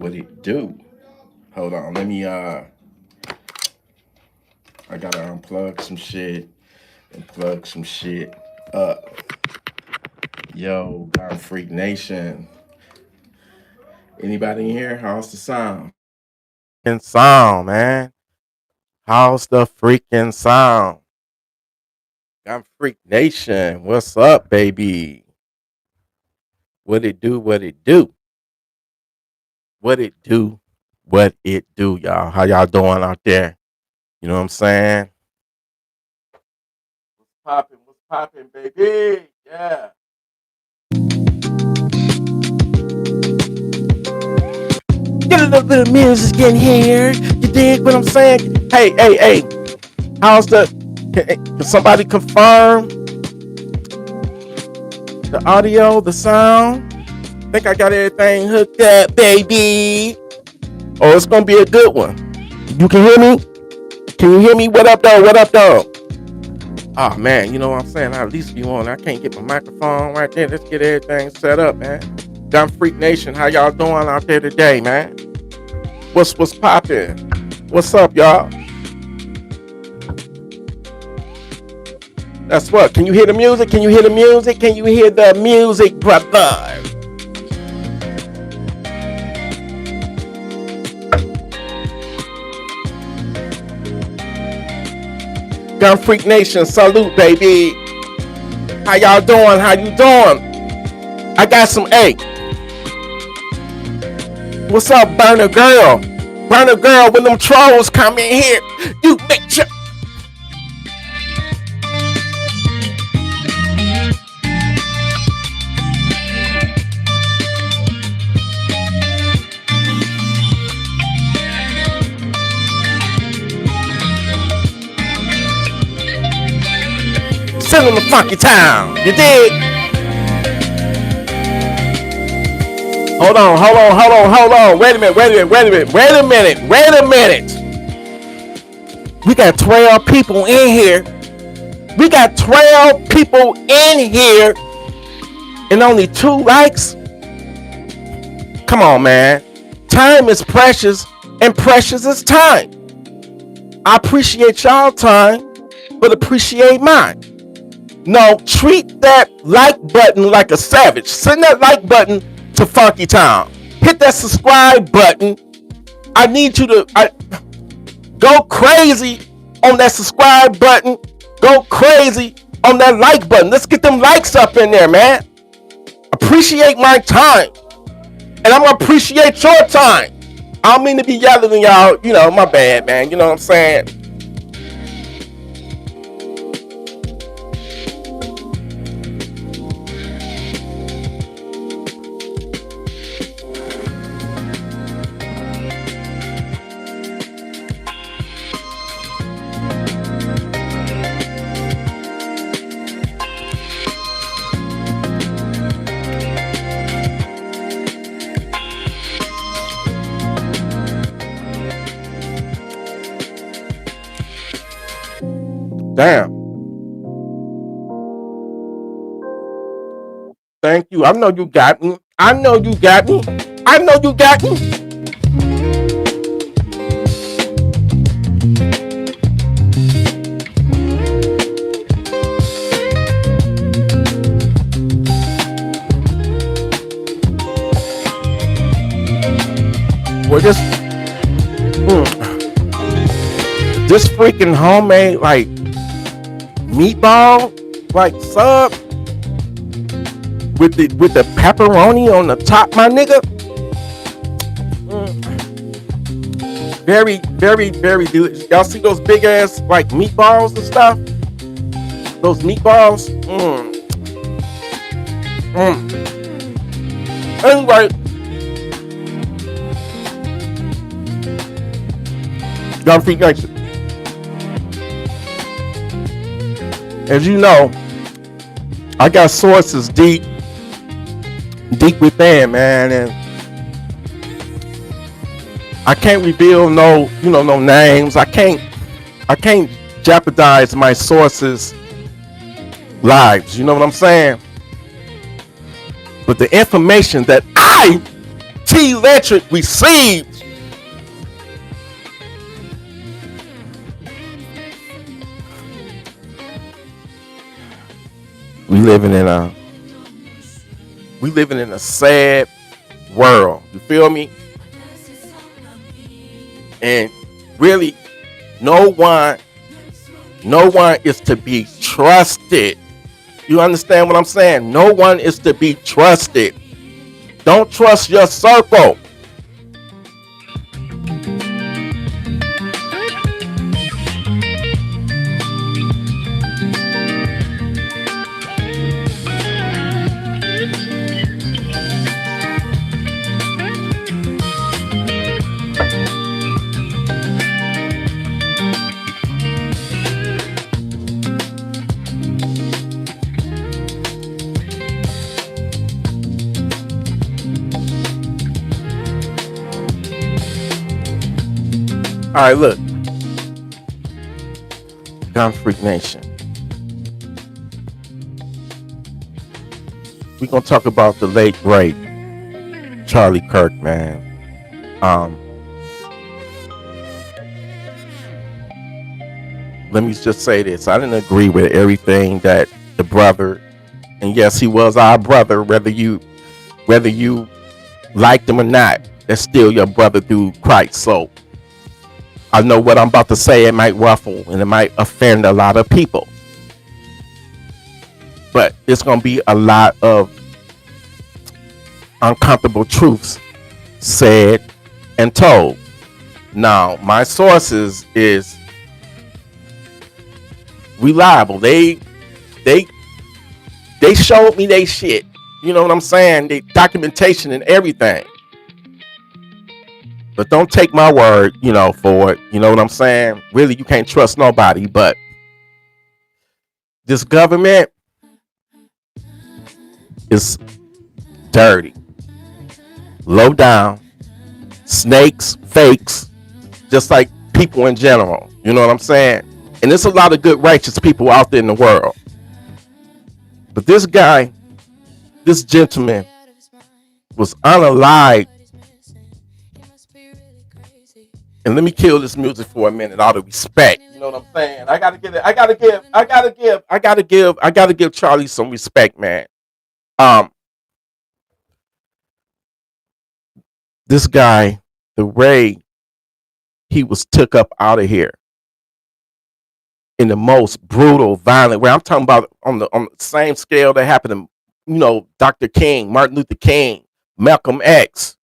What it do? Hold on, let me I gotta unplug some shit and plug some shit up. Yo, God Freak Nation. Anybody in here? How's the sound? And sound, man. How's the freaking sound? God Freak Nation. What's up, baby? What it do? What it do? What it do? What it do, y'all? How y'all doing out there? You know what I'm saying? What's popping? What's popping, baby? Yeah. Get a little bit of music in here. You dig what I'm saying? Hey. How's the? Can somebody confirm the audio, the sound? I think I got everything hooked up, baby. Oh, it's gonna be a good one. You can hear me? Can you hear me? What up, though? What up, though? Oh man, you know what I'm saying? I at least be on. I can't get my microphone right there. Let's get everything set up, man. Gun Freak Nation, how y'all doing out there today, man? What's poppin'? What's up, y'all? That's what. Can you hear the music? Can you hear the music? Can you hear the music, brother? Gun Freak Nation, salute, baby. How y'all doing? How you doing? I got some egg. What's up, Burner Girl? Burner Girl, when them trolls come in here, you make sure. Send them to funky town. You dig? Hold on. Wait a minute. We got 12 people in here. And only 2 likes? Come on, man. Time is precious, and precious is time. I appreciate y'all time, but appreciate mine. No, treat that like button like a savage. Send that like button to Funky Town. Hit that subscribe button. I need you to go crazy on that subscribe button. Go crazy on that like button. Let's get them likes up in there, man. Appreciate my time. And I'm going to appreciate your time. I don't mean to be yelling at y'all. You know, my bad, man. You know what I'm saying? Damn. Thank you. I know you got me. Well, this freaking homemade like meatball like sub with the pepperoni on the top, my nigga. Very delicious. Y'all see those big ass like meatballs and stuff? Those meatballs. Anyway, Gun Freak Nation. As you know, I got sources deep within, man, and I can't reveal no names. I can't jeopardize my sources' lives. You know what I'm saying? But the information that I TElectrik received. We living in a sad world. You feel me? And really, no one is to be trusted. You understand what I'm saying? No one is to be trusted. Don't trust your circle. All right, look, Gun Freak Nation. We're gonna talk about the late great Charlie Kirk, man. Let me just say this: I didn't agree with everything that the brother, and yes, he was our brother, whether you liked him or not. That's still your brother through Christ. So I know what I'm about to say. It might ruffle and it might offend a lot of people, but it's gonna be a lot of uncomfortable truths said and told. Now, my sources is reliable. They showed me they shit. You know what I'm saying? The documentation and everything. But don't take my word, for it. You know what I'm saying? Really, you can't trust nobody. But this government is dirty, low down, snakes, fakes, just like people in general. You know what I'm saying? And there's a lot of good, righteous people out there in the world. But this guy, this gentleman, was unalived. And let me kill this music for a minute, out of respect. You know what I'm saying? I gotta give Charlie some respect, man. This guy, the way he was took up out of here in the most brutal, violent way. I'm talking about on the same scale that happened to, Dr. King, Martin Luther King, Malcolm X.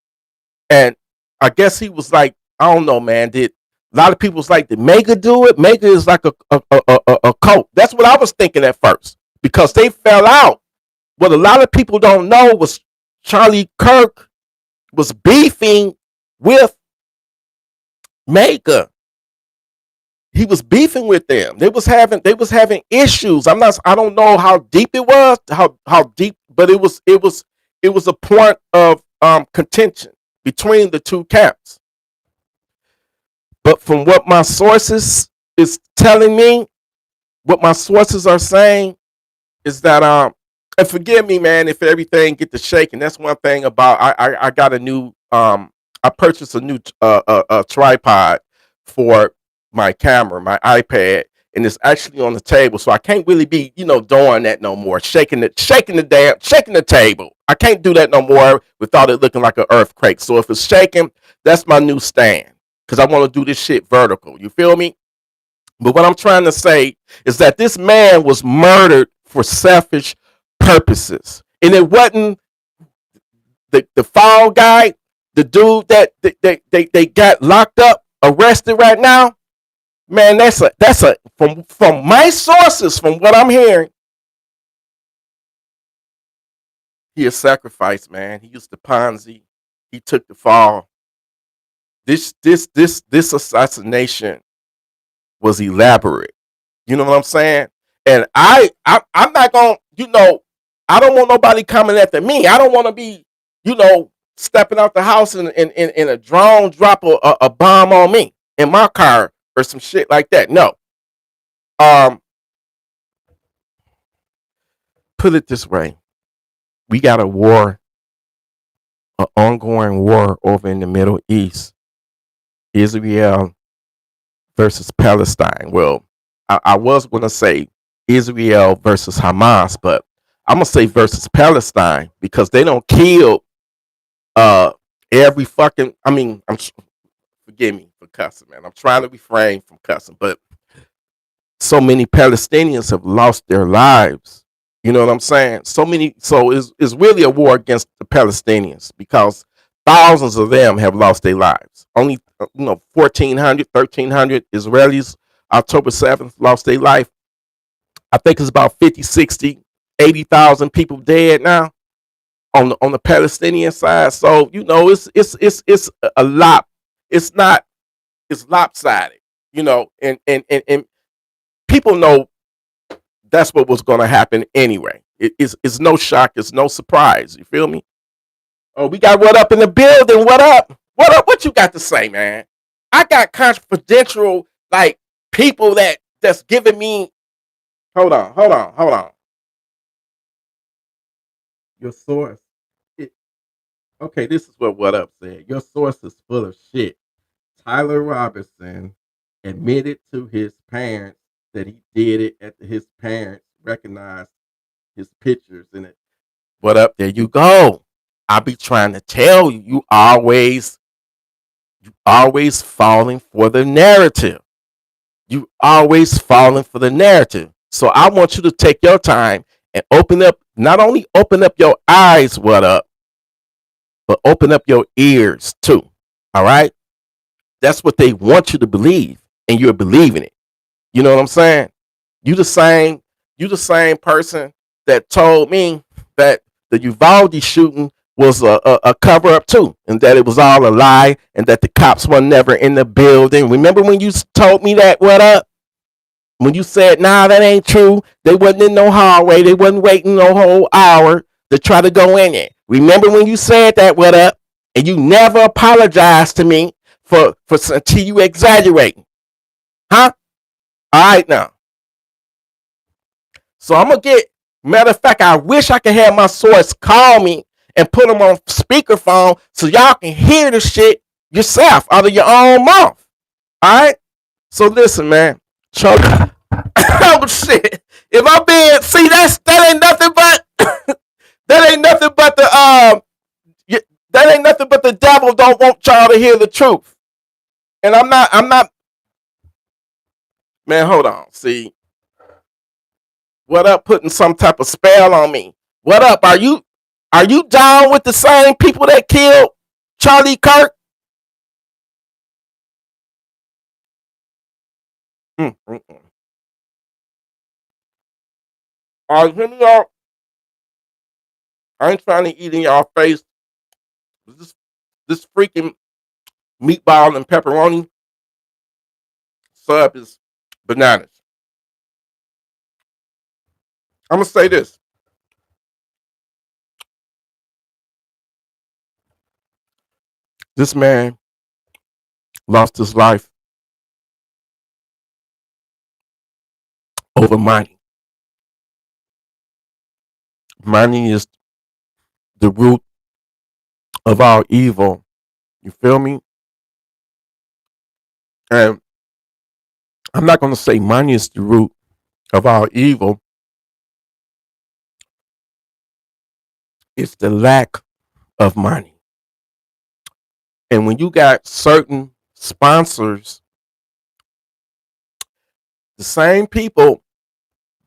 And I guess he was like, I don't know, man. Did a lot of people was like, did Mega do it? Mega is like a cult. That's what I was thinking at first, because they fell out. What a lot of people don't know was Charlie Kirk was beefing with Mega. He was beefing with them. They was having issues. I don't know how deep it was, how deep, but it was a point of contention between the two camps. But from what my sources is telling me, what my sources are saying is that and forgive me, man, if everything get to shaking. That's one thing about I got a new I purchased a new tripod for my camera, my iPad, and it's actually on the table, so I can't really be doing that no more, shaking the table. I can't do that no more without it looking like an earthquake. So if it's shaking, that's my new stand, because I want to do this shit vertical. You feel me? But what I'm trying to say is that this man was murdered for selfish purposes, and it wasn't the fall guy, the dude that they got locked up, arrested right now. Man, that's a from my sources, from what I'm hearing, he a sacrifice, man. He used the Ponzi. He took the fall. This assassination was elaborate. You know what I'm saying? And I'm not gonna, I don't want nobody coming after me. I don't want to be, stepping out the house and a drone drop a bomb on me in my car or some shit like that. No. Put it this way. We got a war an ongoing war over in the Middle East, Israel versus Palestine. Well, I was going to say Israel versus Hamas, but I'm going to say versus Palestine because they don't kill uh every fucking. I mean, forgive me for cussing, man. I'm trying to refrain from cussing, but so many Palestinians have lost their lives. You know what I'm saying? So it's really a war against the Palestinians because thousands of them have lost their lives. Only 1,400, 1,300 Israelis October 7th lost their life. I think it's about 50, 60, 80,000 people dead now on the Palestinian side. So it's a lot. It's not it's lopsided. And people know that's what was going to happen anyway. It's no shock. It's no surprise. You feel me? Oh, we got What Up in the building. What up? What up? What you got to say, man? I got confidential like people that's giving me. Hold on. Your source. It, okay, this is what Up said. Your source is full of shit. Tyler Robinson admitted to his parents that he did it after his parents recognized his pictures in it. What up? There you go. I be trying to tell you, you always falling for the narrative. You always falling for the narrative. So I want you to take your time and not only open up your eyes, what up, but open up your ears too. All right? That's what they want you to believe, and you're believing it. You know what I'm saying? You the same, you the same person that told me that the Uvalde shooting was a cover up too, and that it was all a lie, and that the cops were never in the building. Remember when you told me that? What up? When you said, nah, that ain't true. They wasn't in no hallway. They wasn't waiting no whole hour to try to go in it. Remember when you said that? What up? And you never apologized to me for until you exaggerating, huh? All right now. So I'm gonna get. Matter of fact, I wish I could have my source call me and put them on speakerphone so y'all can hear the shit yourself out of your own mouth. All right. So listen, man. Chuck. Oh shit. If I'm being that ain't nothing but that ain't nothing but that ain't nothing but the devil don't want y'all to hear the truth. And I'm not man, hold on. See, What Up putting some type of spell on me? What up? Are you down with the same people that killed Charlie Kirk? Mm-mm-mm. All right, hear me out. I ain't trying to eat in y'all face. This freaking meatball and pepperoni sub is bananas. I'm gonna say this. This man lost his life over money. Money is the root of all evil. You feel me? And I'm not gonna say money is the root of all evil. It's the lack of money. And when you got certain sponsors, the same people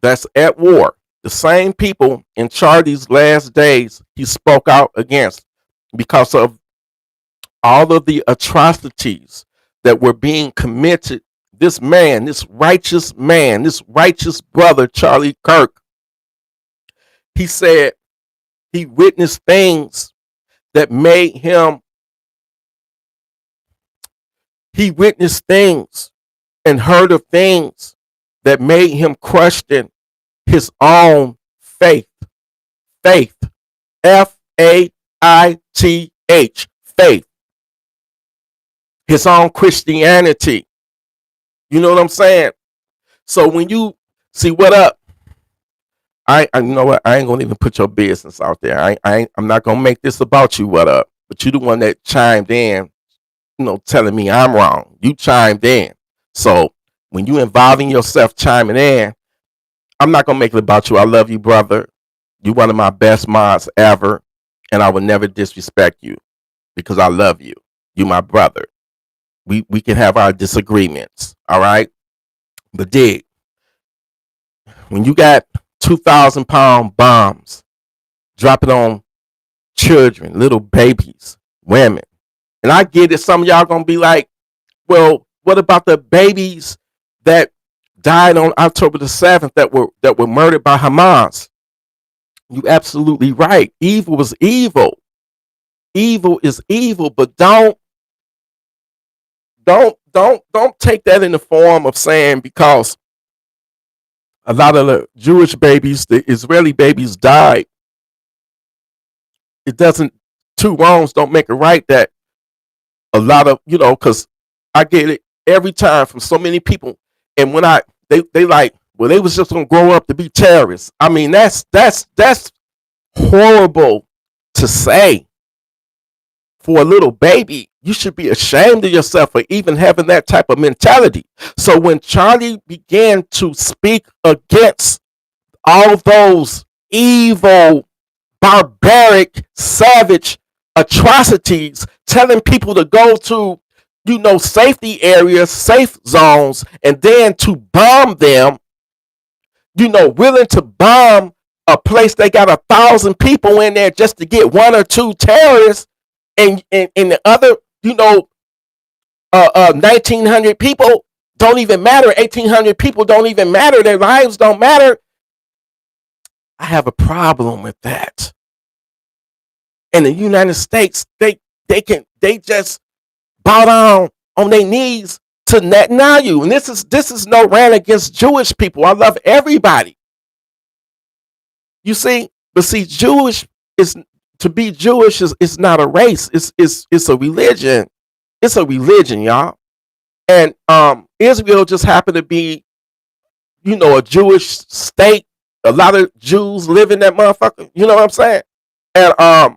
that's at war, the same people in Charlie's last days he spoke out against because of all of the atrocities that were being committed. This man, this righteous brother, Charlie Kirk, he said he witnessed things that made him, he witnessed things and heard of things that made him question his own faith. Faith. Faith. Faith. His own Christianity. You know what I'm saying? So when you see What Up, I you know what? I ain't gonna even put your business out there. I'm not gonna make this about you. What up? but you the one that chimed in, telling me I'm wrong. You chimed in. So when you involving yourself chiming in, I'm not gonna make it about you. I love you, brother. You one of my best mods ever, and I will never disrespect you because I love you. You my brother. We can have our disagreements, all right? But dig, when you got 2,000-pound bombs dropping on children, little babies, women, and I get it, some of y'all gonna be like, well, what about the babies that died on October the 7th that were murdered by Hamas? You absolutely right. Evil is evil. Evil is evil, but don't take that in the form of saying because a lot of the Jewish babies, the Israeli babies died. It doesn't, two wrongs don't make a right. That a lot of, because I get it every time from so many people. And when they like, well, they was just gonna grow up to be terrorists. I mean, that's horrible to say for a little baby. You should be ashamed of yourself for even having that type of mentality. So when Charlie began to speak against all those evil, barbaric, savage atrocities, telling people to go to, safety areas, safe zones, and then to bomb them, willing to bomb a place they got 1,000 people in there just to get one or two terrorists, and the other, 1,900 people don't even matter. 1,800 people don't even matter. Their lives don't matter. I have a problem with that. In the United States, they just bow down on their knees to Netanyahu. And this is no rant against Jewish people. I love everybody. You see, but see, to be Jewish is not a race. It's a religion. It's a religion, y'all. And Israel just happened to be, a Jewish state. A lot of Jews live in that motherfucker. You know what I'm saying? And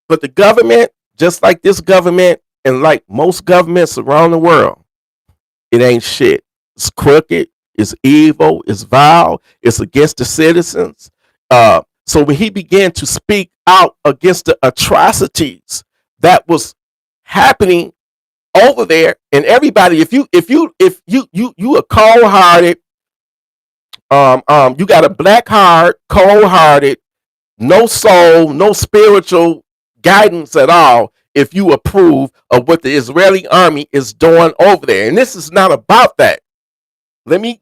but the government, just like this government and like most governments around the world, it ain't shit. It's crooked. It's evil. It's vile. It's against the citizens. So when he began to speak out against the atrocities that was happening over there, and everybody, if you a cold-hearted, you got a black heart, cold-hearted, no soul, no spiritual guidance at all, if you approve of what the Israeli army is doing over there. And this is not about that. Let me,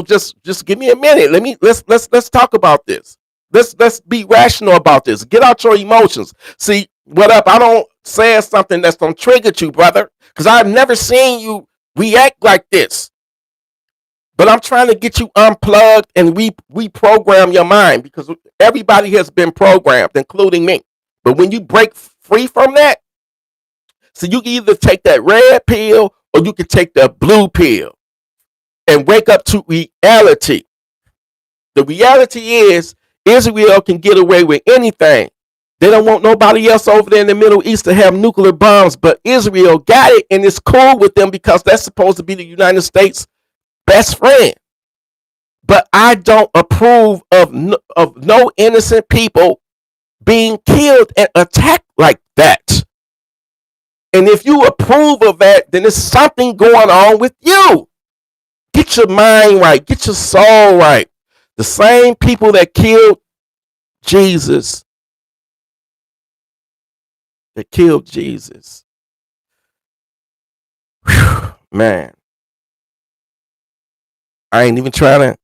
just give me a minute. Let's talk about this. Let's be rational about this. Get out your emotions. See, what up? I don't say something that's gonna trigger you, brother, because I've never seen you react like this. But I'm trying to get you unplugged and reprogram your mind, because everybody has been programmed, including me. But when you break free from that, so you can either take that red pill or you can take the blue pill and wake up to reality. The reality is Israel can get away with anything. They don't want nobody else over there in the Middle East to have nuclear bombs, but Israel got it, and it's cool with them because that's supposed to be the United States' best friend. But I don't approve of no innocent people being killed and attacked like that. And if you approve of that, then there's something going on with you. Get your mind right. Get your soul right. The same people that killed Jesus, Whew, man, I ain't even trying to.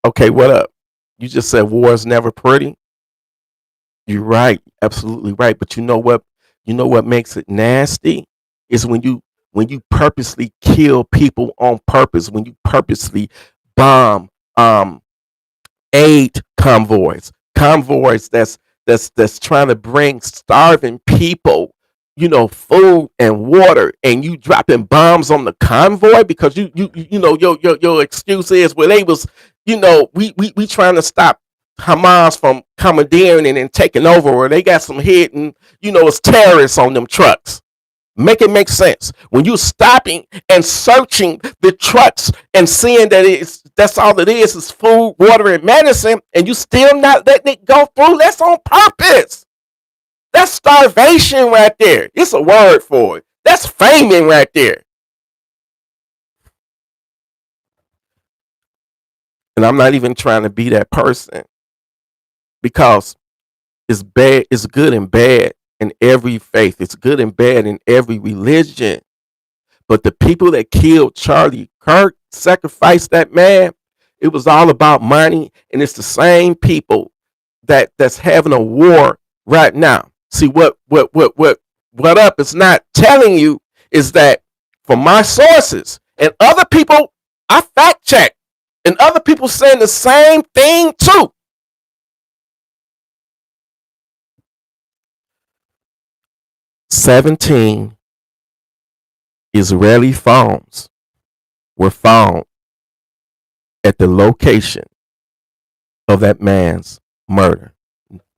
Okay, what up? You just said war is never pretty. You're right, absolutely right. But you know what? You know what makes it nasty is when you purposely kill people on purpose. When you purposely bomb aid convoys that's trying to bring starving people, food and water, and you dropping bombs on the convoy because your excuse is, well, they was, we trying to stop Hamas from commandeering and taking over, or they got some hidden, it's terrorists on them trucks. Make it make sense. When you stopping and searching the trucks and seeing that that's all it is food, water, and medicine, and you still not letting it go through, that's on purpose. That's starvation right there. It's a word for it. That's famine right there. And I'm not even trying to be that person, because it's bad, it's good and bad in every faith. It's good and bad in every religion. But the people that killed Charlie Kirk, sacrificed that man, it was all about money, and it's the same people that's having a war right now. See, what up is not telling you is that from my sources and other people, I fact check, and other people saying the same thing too. 17 Israeli phones were found at the location of that man's murder.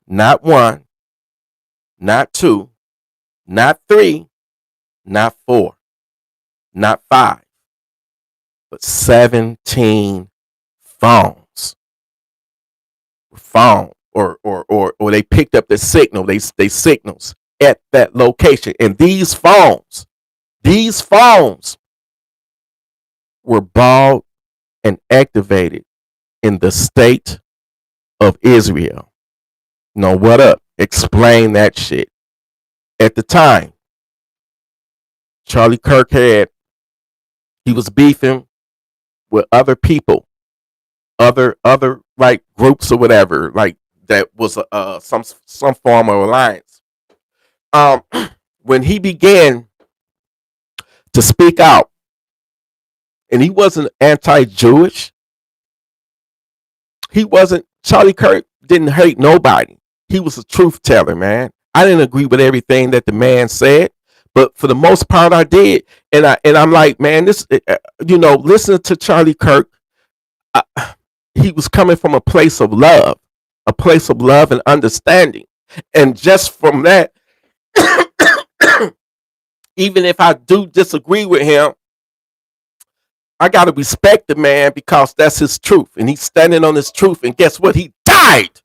Not one, not two, not three, not four, not five, but 17 phones were found, or they picked up the signal, they signals at that location. And these phones were bought and activated in the state of Israel. Now, what up? Explain that shit. At the time, Charlie Kirk he was beefing with other people, other like groups or whatever, like that was some form of alliance. When he began to speak out, and he wasn't anti-Jewish. Charlie Kirk didn't hate nobody. He was a truth teller, man. I didn't agree with everything that the man said, but for the most part I did. And I'm like, man, this, listening to Charlie Kirk, he was coming from a place of love and understanding. And just from that, even if I do disagree with him, I got to respect the man, because that's his truth. And he's standing on his truth. And guess what? He died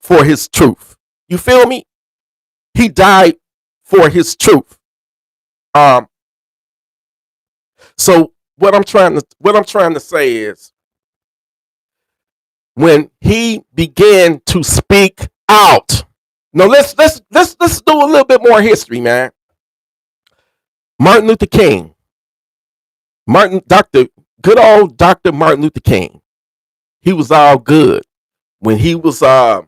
for his truth. You feel me? He died for his truth. So what I'm trying to say is, when he began to speak out. Now let's do a little bit more history, man. Martin Luther King. Good old Dr. Martin Luther King. He was all good when he was like,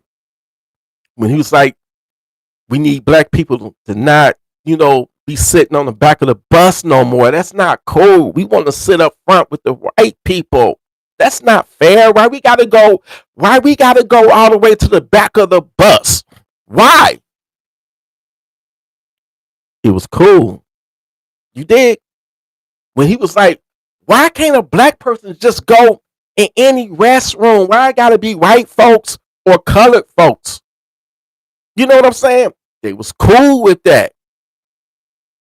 we need black people to not, be sitting on the back of the bus no more. That's not cool. We want to sit up front with the white people. That's not fair. Why we gotta go all the way to the back of the bus? Why? It was cool. You dig? When he was like, why can't a black person just go in any restroom? Why I gotta be white folks or colored folks? You know what I'm saying? They was cool with that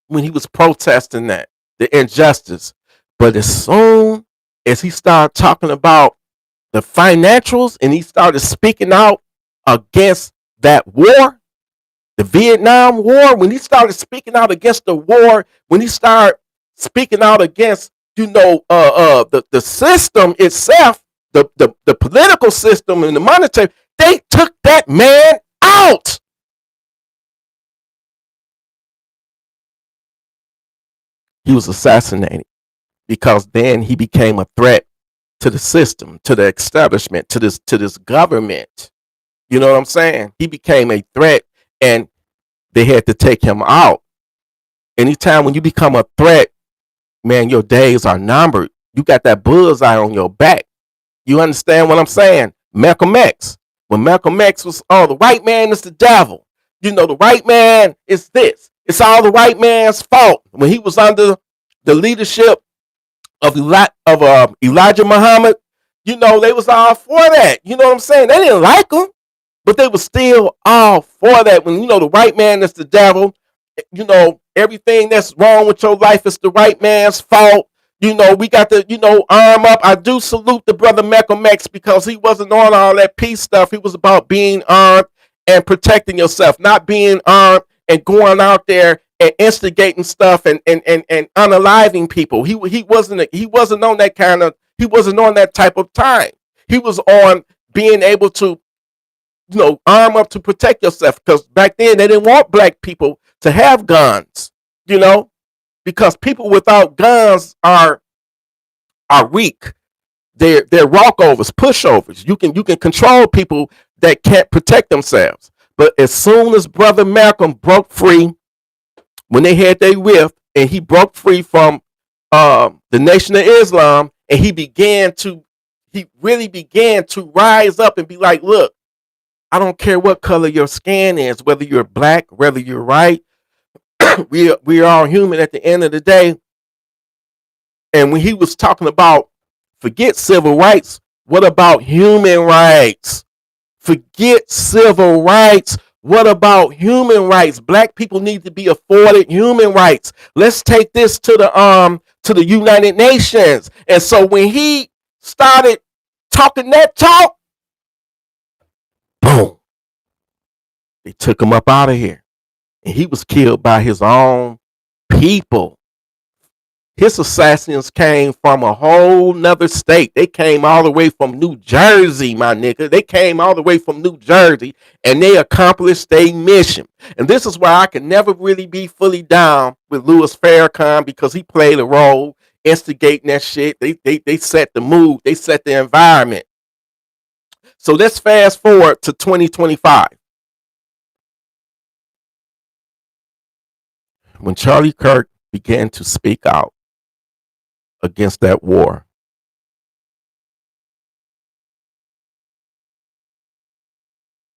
when he was protesting that, the injustice. But as soon as he started talking about the financials and he started speaking out against that war, the Vietnam War, when he started speaking out against the war, when he started speaking out against, the system itself, the political system and the monetary, they took that man out. He was assassinated because then he became a threat to the system, to the establishment, to this government. You know what I'm saying? He became a threat, and they had to take him out. Anytime when you become a threat, man, your days are numbered. You got that bullseye on your back. You understand what I'm saying? Malcolm X. When Malcolm X was, the white man is the devil. The white man is this. It's all the white man's fault. When he was under the leadership of Elijah Muhammad, You know, they was all for that. You know what I'm saying? They didn't like them, but they were still all for that. When, you know, the white man is the devil, you know, everything that's wrong with your life is the white man's fault. You know, we got to, you know, arm up. I do salute the brother Malcolm X because he wasn't on all that peace stuff. He was about being armed and protecting yourself, not being armed and going out there and instigating stuff and unaliving people. He wasn't on that kind of, he wasn't on that type of time. He was on being able to, you know, arm up to protect yourself, because back then they didn't want black people to have guns, you know, because people without guns are weak. They're walkovers, pushovers. You can control people that can't protect themselves. But as soon as brother Malcolm broke free, when they had their rift, and he broke free from the Nation of Islam, and he really began to rise up and be like, look, I don't care what color your skin is, whether you're black, whether you're white, we are all human at the end of the day. And when he was talking about forget civil rights, what about human rights? Forget civil rights. What about human rights? Black people need to be afforded human rights. Let's take this to the United Nations. And so when he started talking that talk, boom, they took him up out of here. And he was killed by his own people. His assassins came from a whole nother state. They came all the way from New Jersey, my nigga. They came all the way from New Jersey, and they accomplished their mission. And this is why I can never really be fully down with Louis Farrakhan, because he played a role instigating that shit. They set the mood. They set the environment. So let's fast forward to 2025. When Charlie Kirk began to speak out against that war,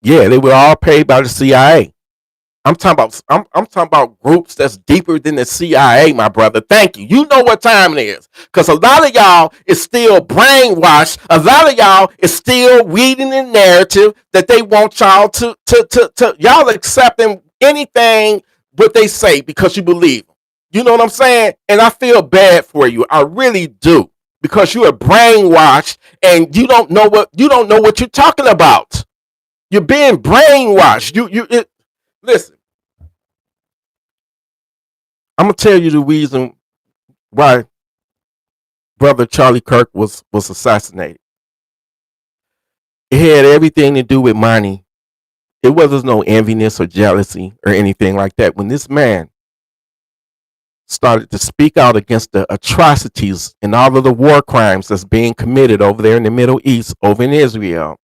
yeah, they were all paid by the CIA. I'm talking about groups that's deeper than the CIA, my brother. Thank you. You know what time it is. Because a lot of y'all is still brainwashed. A lot of y'all is still reading the narrative that they want y'all to y'all accepting anything what they say because you believe them. You know what I'm saying? And I feel bad for you. I really do. Because you are brainwashed and you don't know what you're talking about. You're being brainwashed. Listen, I'm gonna tell you the reason why brother Charlie Kirk was assassinated. It had everything to do with money. It wasn't no enviness or jealousy or anything like that. When this man started to speak out against the atrocities and all of the war crimes that's being committed over there in the Middle East, over in Israel,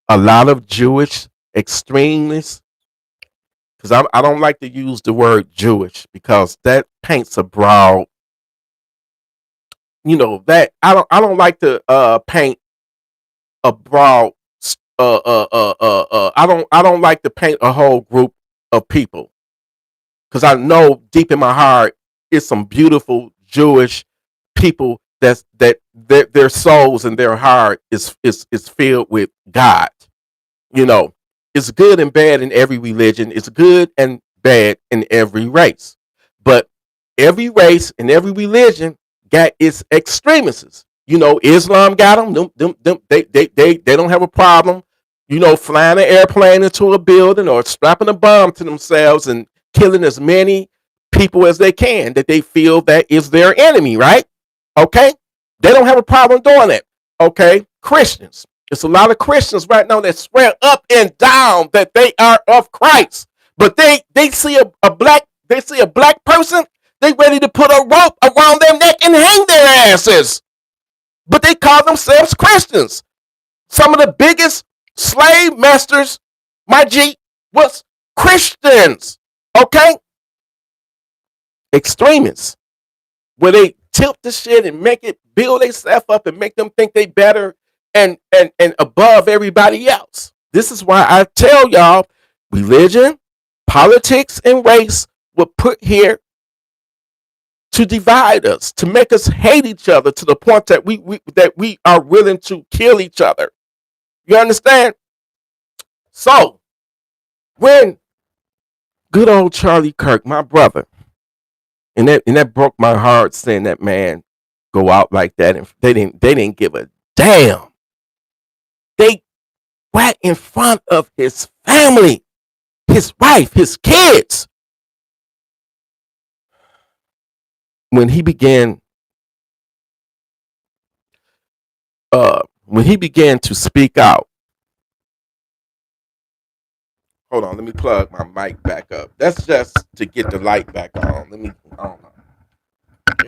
a lot of Jewish extremists, because I don't like to use the word Jewish because that paints a broad, that I don't like to paint a broad I don't like to paint a whole group of people, because I know deep in my heart it's some beautiful Jewish people that their souls and their heart is filled with God. You know, it's good and bad in every religion. It's good and bad in every race. But every race and every religion got its extremists. You know, Islam got them. They don't have a problem, flying an airplane into a building or strapping a bomb to themselves and killing as many people as they can that they feel that is their enemy, right? Okay? They don't have a problem doing that. Okay? Christians. It's a lot of Christians right now that swear up and down that they are of Christ. But they see a black person, they ready to put a rope around their neck and hang their asses. But they call themselves Christians. Some of the biggest slave masters, my G, was Christians. Okay? Extremists. Where they tilt the shit and make it build themselves up and make them think they better and above everybody else. This is why I tell y'all, religion, politics, and race were put here to divide us, to make us hate each other to the point that we are willing to kill each other. You understand? So when good old Charlie Kirk, my brother, and that broke my heart seeing that man go out like that, and they didn't give a damn. They right in front of his family, his wife, his kids. When he began to speak out. Hold on, let me plug my mic back up. That's just to get the light back on. I don't know.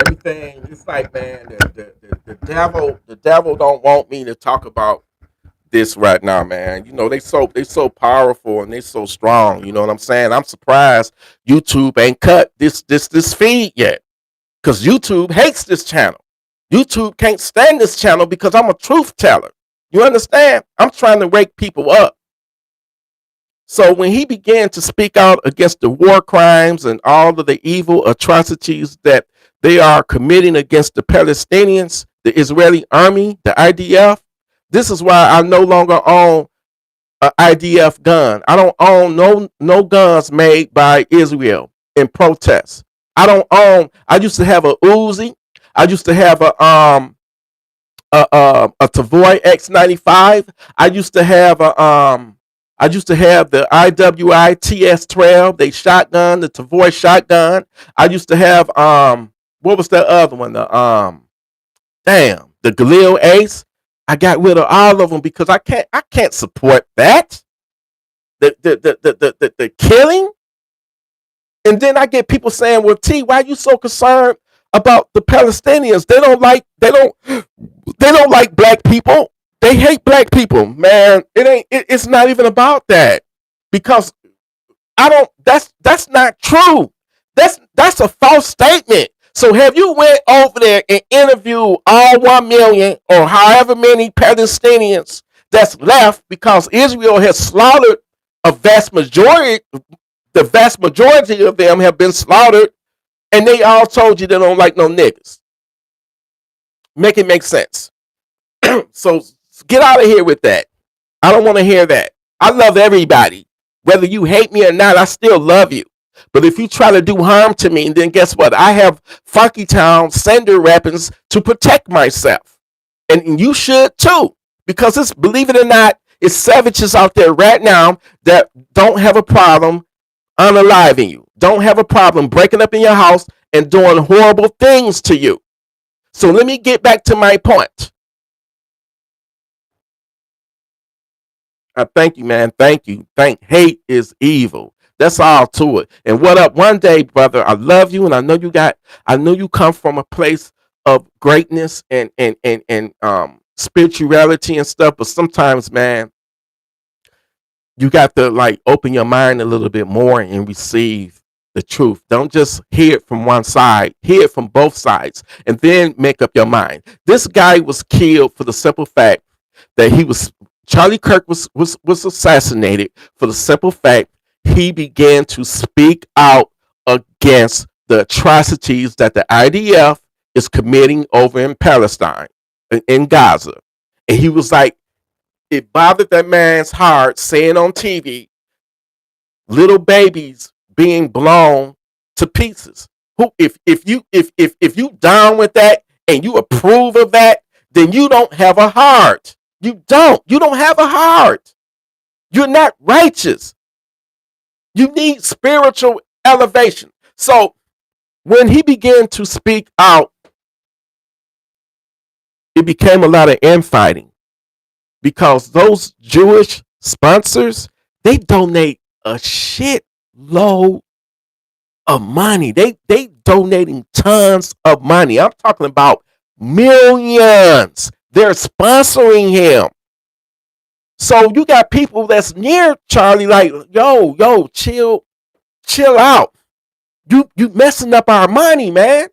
Everything, it's like, man, the devil don't want me to talk about this right now, man. You know, they so powerful and they so strong. You know what I'm saying? I'm surprised YouTube ain't cut this feed yet, because YouTube hates this channel. YouTube can't stand this channel because I'm a truth teller. You understand? I'm trying to wake people up. So when he began to speak out against the war crimes and all of the evil atrocities that they are committing against the Palestinians, the Israeli army, the IDF, this is why I no longer own an IDF gun. I don't own no guns made by Israel in protest. I used to have a Uzi. I used to have a Tavoy X95. I used to have the IWI TS12, they shotgun, the Tavoy shotgun. I used to have what was that other one? The Galil Ace. I got rid of all of them because I can't support that. The killing. And then I get people saying, "Well, T, why are you so concerned about the Palestinians? They don't like black people. They hate black people, man. It's not even about that, because that's not true. That's a false statement. So have you went over there and interviewed all 1 million or however many Palestinians that's left, because Israel has slaughtered the vast majority of them have been slaughtered, and they all told you they don't like no niggas. Make it make sense. So get out of here with that. I don't want to hear that. I love everybody. Whether you hate me or not, I still love you. But if you try to do harm to me, then guess what? I have Funky Town sender weapons to protect myself. And you should too. Because it's, believe it or not, it's savages out there right now that don't have a problem unaliving you. Don't have a problem breaking up in your house and doing horrible things to you. So let me get back to my point. Thank you, man. Thank you. Hate is evil. That's all to it. And what up? One day, brother, I love you, and I know you come from a place of greatness and spirituality and stuff. But sometimes, man, you got to like open your mind a little bit more and receive the truth. Don't just hear it from one side. Hear it from both sides, and then make up your mind. This guy was killed for the simple fact that Charlie Kirk was assassinated for the simple fact he began to speak out against the atrocities that the IDF is committing over in Palestine, in Gaza. And he was like, it bothered that man's heart saying on TV, little babies being blown to pieces. Who, if you down with that and you approve of that, then you don't have a heart. You don't have a heart. You're not righteous. You need spiritual elevation. So when he began to speak out, it became a lot of infighting, because those Jewish sponsors, they donate a shitload of money. They donating tons of money. I'm talking about millions. They're sponsoring him. So you got people that's near Charlie like, yo, chill out. You messing up our money, man.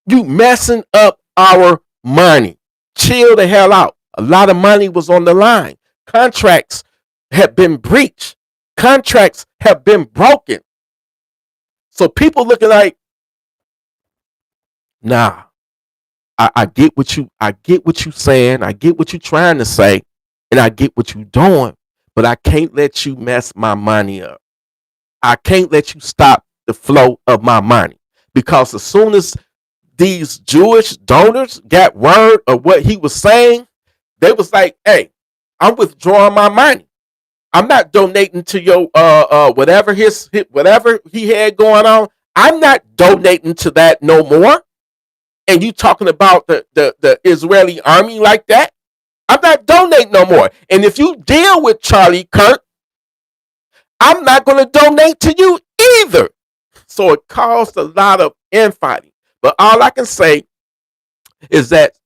You messing up our money. Chill the hell out. A lot of money was on the line. Contracts have been breached. Contracts have been broken. So people looking like, Nah, I get what you saying. I get what you trying to say, and I get what you doing. But I can't let you mess my money up. I can't let you stop the flow of my money because as soon as these Jewish donors got word of what he was saying, they was like, "Hey, I'm withdrawing my money. I'm not donating to your whatever whatever he had going on. I'm not donating to that no more." And you talking about the Israeli army like that? I'm not donating no more. And if you deal with Charlie Kirk, I'm not going to donate to you either. So it caused a lot of infighting. But all I can say is that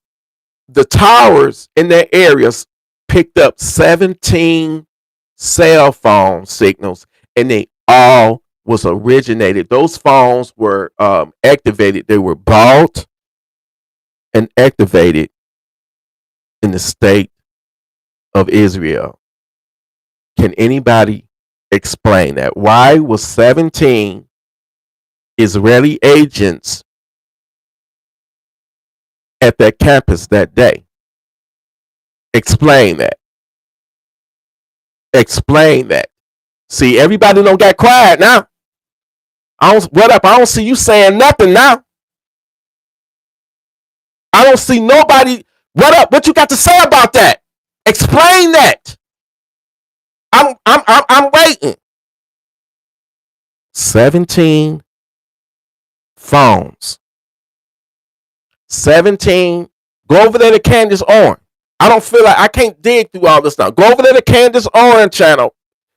the towers in their areas picked up 17 cell phone signals, and they all was originated. Those phones were activated. They were bought and activated in the state of Israel. Can anybody explain that? Why was 17 Israeli agents at that campus that day? Explain that. Explain that. See, everybody don't got quiet now. What up? I don't see you saying nothing now. I don't see nobody. What up? What you got to say about that? Explain that. I'm waiting. 17 phones. 17. Go over there to Candace Orange. I don't feel like I can't dig through all this stuff. Go over there to Candace Orange channel.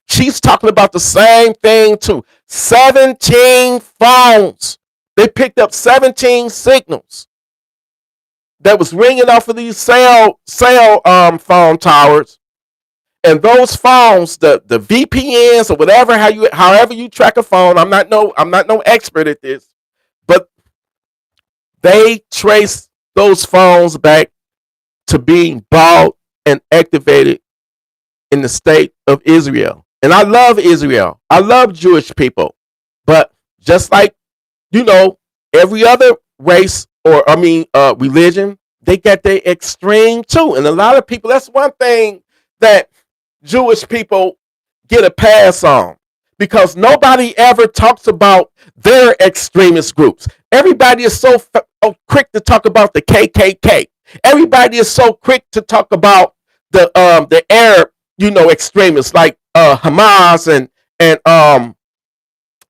She's talking about the same thing too. 17 phones. They picked up 17 signals that was ringing off of these cell phone towers. And those phones, the VPNs or whatever, however you track a phone, I'm not no expert at this, but they trace those phones back to being bought and activated in the state of Israel. And I love Israel. I love Jewish people. But just like, every other race or religion, they got their extreme too. And a lot of people, that's one thing that Jewish people get a pass on, because nobody ever talks about their extremist groups. Everybody is so quick to talk about the KKK. Everybody is so quick to talk about the Arab, extremists like Hamas and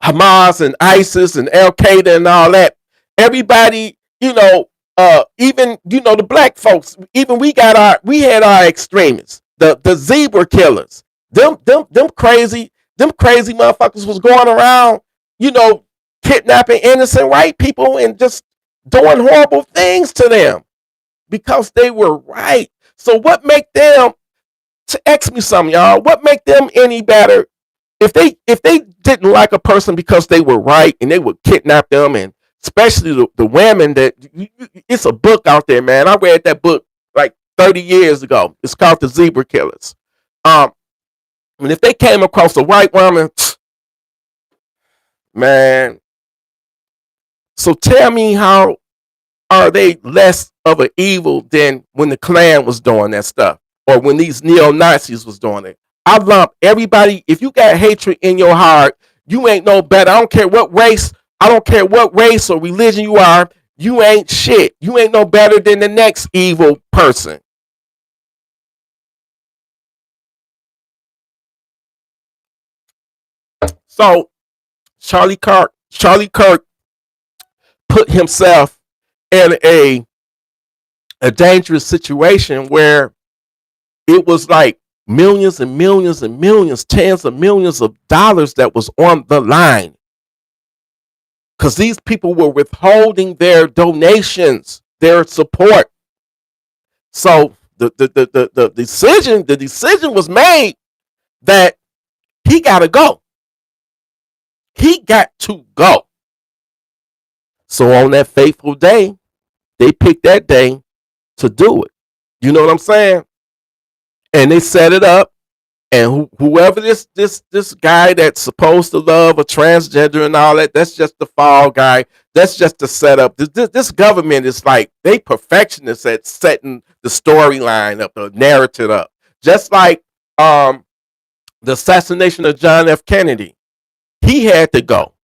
Hamas and ISIS and Al Qaeda and all that. Everybody, even the black folks, even we had our extremists, the zebra killers. Them crazy motherfuckers was going around, kidnapping innocent white people and just doing horrible things to them because they were right. So what make them, to ask me something, y'all, what make them any better if they didn't like a person because they were right and they would kidnap them, and especially the women that it's a book out there, man. I read that book like 30 years ago. It's called The Zebra Killers. And if they came across a white woman, man, so tell me, how are they less of an evil than when the Klan was doing that stuff, or when these neo-Nazis was doing it? I lump everybody. If you got hatred in your heart, you ain't no better. I don't care what race. I don't care what race or religion you are. You ain't shit. You ain't no better than the next evil person. So Charlie Kirk put himself in a dangerous situation where it was like millions and millions and millions, tens of millions of dollars that was on the line, because these people were withholding their donations, their support. So the decision was made that he got to go. He got to go. So on that fateful day, they picked that day to do it. You know what I'm saying? And they set it up. And whoever this guy that's supposed to love a transgender and all that, that's just the fall guy. That's just the setup. This government is like they perfectionists at setting the storyline up, the narrative up. Just like the assassination of John F. Kennedy, he had to go.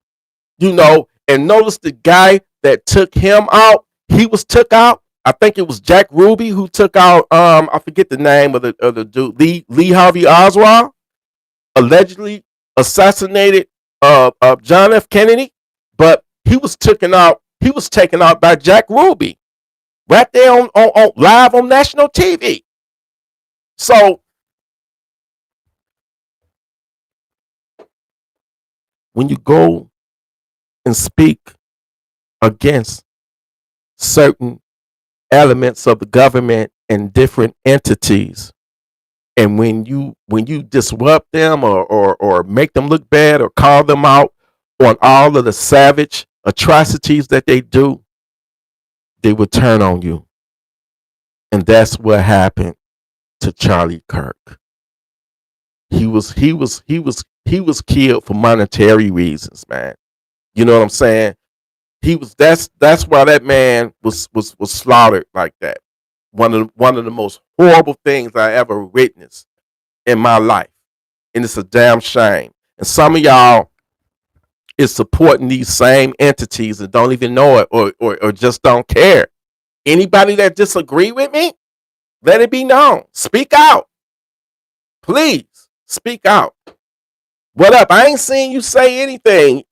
And notice the guy that took him out, he was took out. I think it was Jack Ruby who took out I forget the name of the dude, Lee Harvey Oswald, allegedly assassinated John F. Kennedy, but he was taken out by Jack Ruby right there on live on national TV. So when you go and speak against certain elements of the government and different entities, and when you disrupt them or make them look bad or call them out on all of the savage atrocities that they do, they will turn on you. And that's what happened to Charlie Kirk. He was killed for monetary reasons, man. You know what I'm saying? That's why that man was slaughtered like that. One of the most horrible things I ever witnessed in my life. And it's a damn shame. And some of y'all is supporting these same entities and don't even know it, or just don't care. Anybody that disagree with me, let it be known. Speak out. Please speak out. What up? I ain't seen you say anything.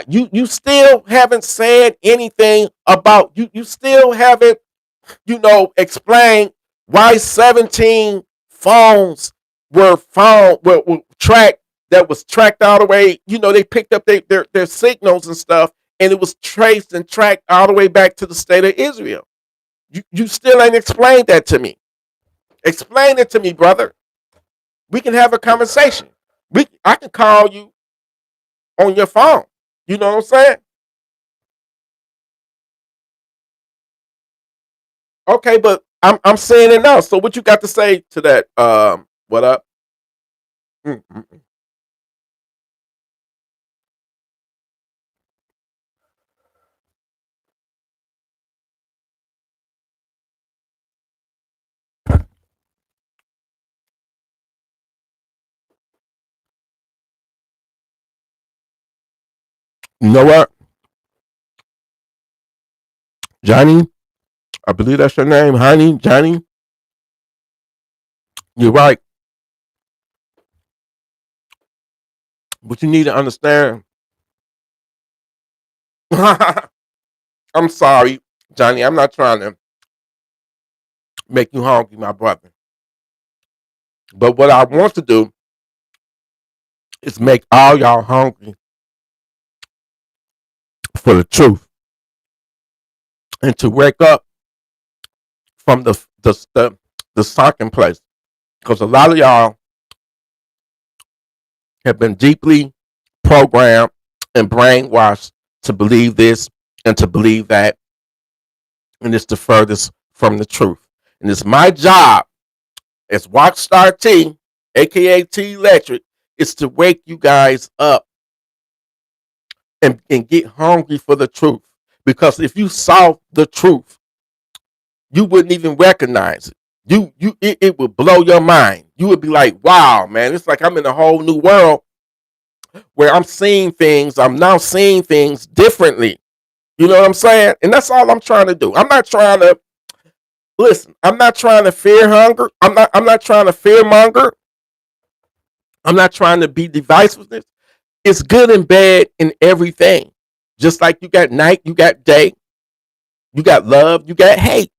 You still haven't said anything about you still haven't explained why 17 phones were tracked, that was tracked all the way. They picked up their signals and stuff, and it was traced and tracked all the way back to the state of Israel. You still ain't explained that to me. Explain it to me, brother. We can have a conversation. I can call you on your phone. You know what I'm saying? Okay, but I'm saying it now. So what you got to say to that? What up? Mm-mm. You know what, Johnny? I believe that's your name, honey, Johnny. You're right. But you need to understand. I'm sorry, Johnny. I'm not trying to make you hungry, my brother. But what I want to do is make all y'all hungry for the truth and to wake up from the sunken place. Because a lot of y'all have been deeply programmed and brainwashed to believe this and to believe that, and it's the furthest from the truth. And it's my job as Rockstar T, aka T Electric, is to wake you guys up and get hungry for the truth. Because if you saw the truth, you wouldn't even recognize it. It would blow your mind. You would be like, wow, man, it's like I'm in a whole new world where I'm seeing things. I'm now seeing things differently. You know what I'm saying? And that's all I'm trying to do. I'm not trying to listen. I'm not trying to fear hunger. I'm not trying to fear monger. I'm not trying to be divisiveness. It's good and bad in everything. Just like you got night, you got day, you got love, you got hate.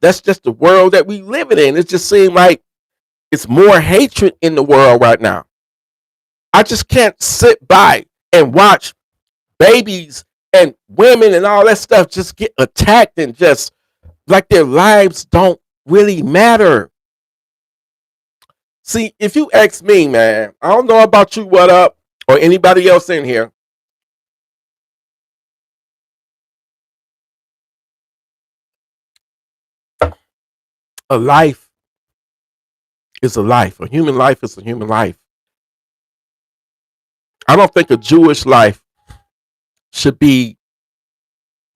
That's just the world that we live in. It just seems like it's more hatred in the world right now. I just can't sit by and watch babies and women and all that stuff just get attacked and just like their lives don't really matter. See, if you ask me, man, I don't know about you, what up, or anybody else in here. A life is a life. A human life is a human life. I don't think a Jewish life should be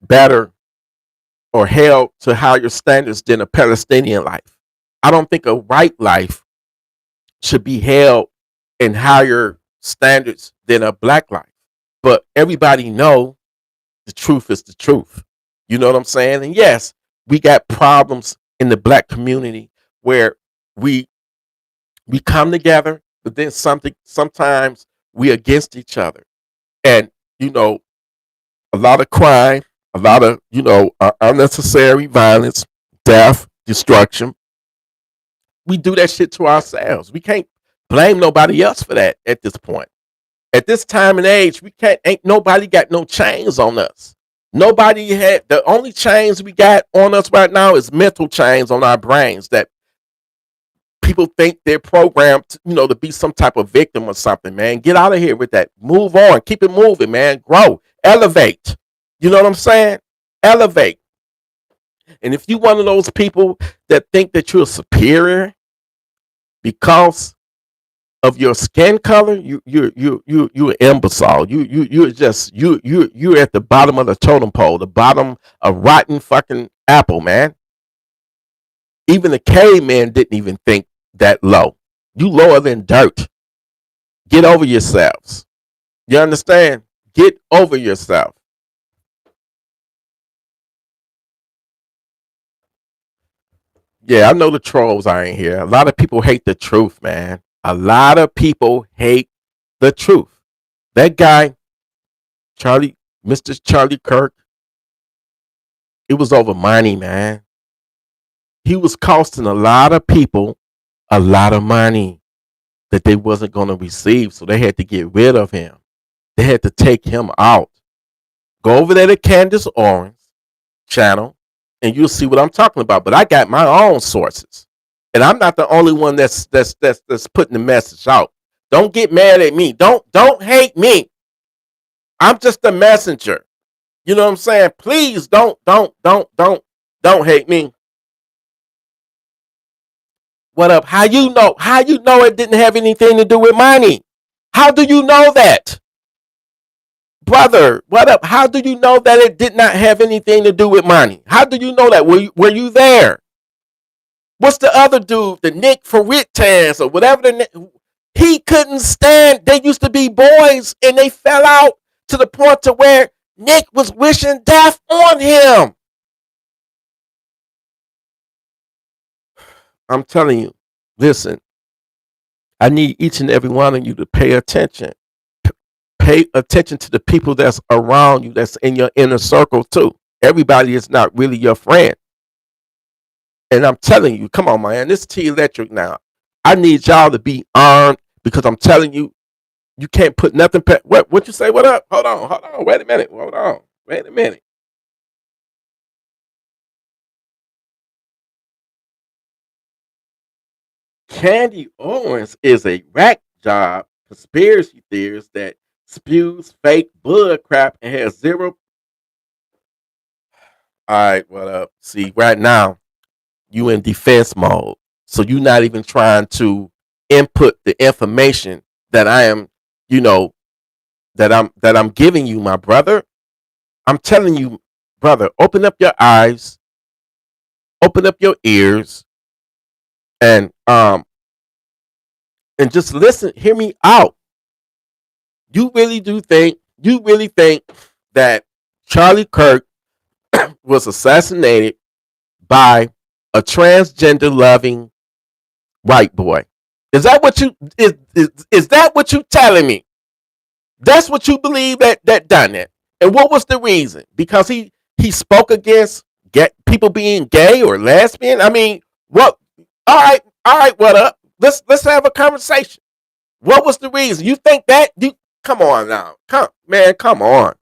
better or held to higher standards than a Palestinian life. I don't think a white life should be held in higher standards than a black life. But everybody know the truth is the truth. You know what I'm saying? And yes, we got problems in the black community where we we come together, but then sometimes we against each other. And you know, a lot of crime, a lot of unnecessary violence, death, destruction. We do that shit to ourselves. We can't blame nobody else for that at this point. At this time and age, we can't. Ain't nobody got no chains on us. Nobody had. The only chains we got on us right now is mental chains on our brains that people think they're programmed, to be some type of victim or something. Man, get out of here with that. Move on. Keep it moving, man. Grow. Elevate. You know what I'm saying? Elevate. And if you one of those people that think that you're superior because of your skin color, you're an imbecile. You're at the bottom of the totem pole, the bottom of rotten fucking apple, man. Even the caveman didn't even think that low. You lower than dirt. Get over yourselves. You understand? Get over yourself. Yeah, I know the trolls are in here. A lot of people hate the truth, man. A lot of people hate the truth. That guy, Charlie, Mr. Charlie Kirk, it was over money, man. He was costing a lot of people a lot of money that they wasn't going to receive, so they had to get rid of him. They had to take him out. Go over there to Candace Owens channel, and you'll see what I'm talking about. But I got my own sources, and I'm not the only one that's putting the message out. Don't get mad at me. Don't hate me. I'm just a messenger. You know what I'm saying? Please don't hate me. What up? How you know? How you know it didn't have anything to do with money? How do you know that? Brother, what up? How do you know that it did not have anything to do with money? How do you know that? Were you there? What's the other dude, the Nick Faritas or whatever he couldn't stand. They used to be boys and they fell out to the point to where Nick was wishing death on him. I'm telling you, listen, I need each and every one of you to pay attention. Pay attention to the people that's around you, that's in your inner circle too. Everybody is not really your friend. And I'm telling you, come on, man, this TElectrik now. I need y'all to be armed because I'm telling you, you can't put nothing. What you say? What up? Hold on. Wait a minute. Hold on. Wait a minute. Candy Owens is a rack job conspiracy theorist that spews fake bug crap and has zero. All right, what up? See, right now you in defense mode, so you're not even trying to input the information that I am, you know, that I'm giving you, my brother. I'm telling you, brother, open up your eyes, open up your ears, and just listen, hear me out. You really think that Charlie Kirk was assassinated by a transgender loving white boy? Is that what you is that what you telling me? That's what you believe that done it. And what was the reason? Because he spoke against people being gay or lesbian. I mean, what? All right. What up? Let's have a conversation. What was the reason? You think that? You come on now, come on.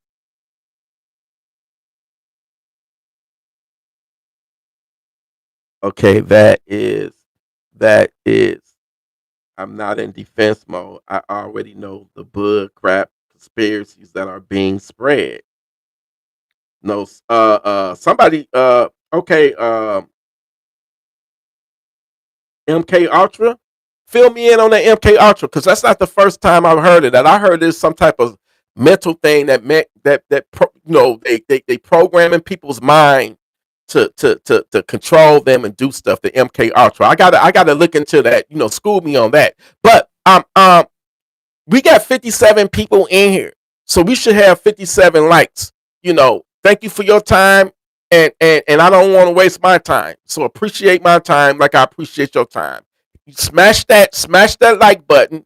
Okay, that is. I'm not in defense mode. I already know the bug crap conspiracies that are being spread. No, somebody, okay, MK Ultra. Fill me in on the MK Ultra, because that's not the first time I've heard of that. I heard there's some type of mental thing that meant they programming people's mind to control them and do stuff. The MK Ultra. I gotta look into that. School me on that. But we got 57 people in here, so we should have 57 likes. Thank you for your time, and I don't want to waste my time. So appreciate my time like I appreciate your time. Smash that like button.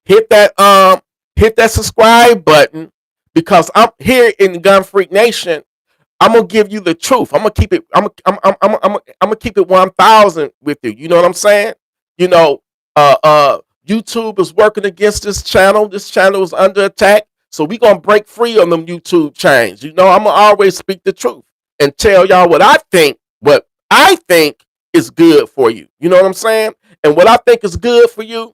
Hit that subscribe button, because I'm here in the Gun Freak Nation. I'm gonna give you the truth. I'm gonna keep it. I'm gonna keep it 1,000 with you. You know what I'm saying? You know, YouTube is working against this channel. This channel is under attack. So we gonna break free on them YouTube chains. I'm gonna always speak the truth and tell y'all what I think. What I think is good for you. You know what I'm saying? And what I think is good for you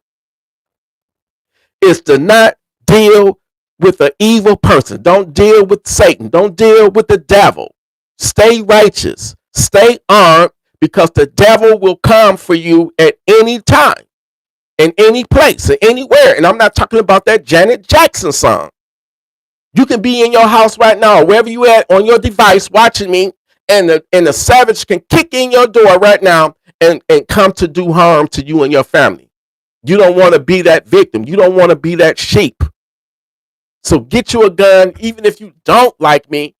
is to not deal with an evil person. Don't deal with Satan. Don't deal with the devil. Stay righteous. Stay armed, because the devil will come for you at any time, in any place, and anywhere. And I'm not talking about that Janet Jackson song. You can be in your house right now, wherever you at, on your device watching me, and the savage can kick in your door right now and come to do harm to you and your family. You don't want to be that victim. You don't want to be that sheep. So get you a gun. Even if you don't like me,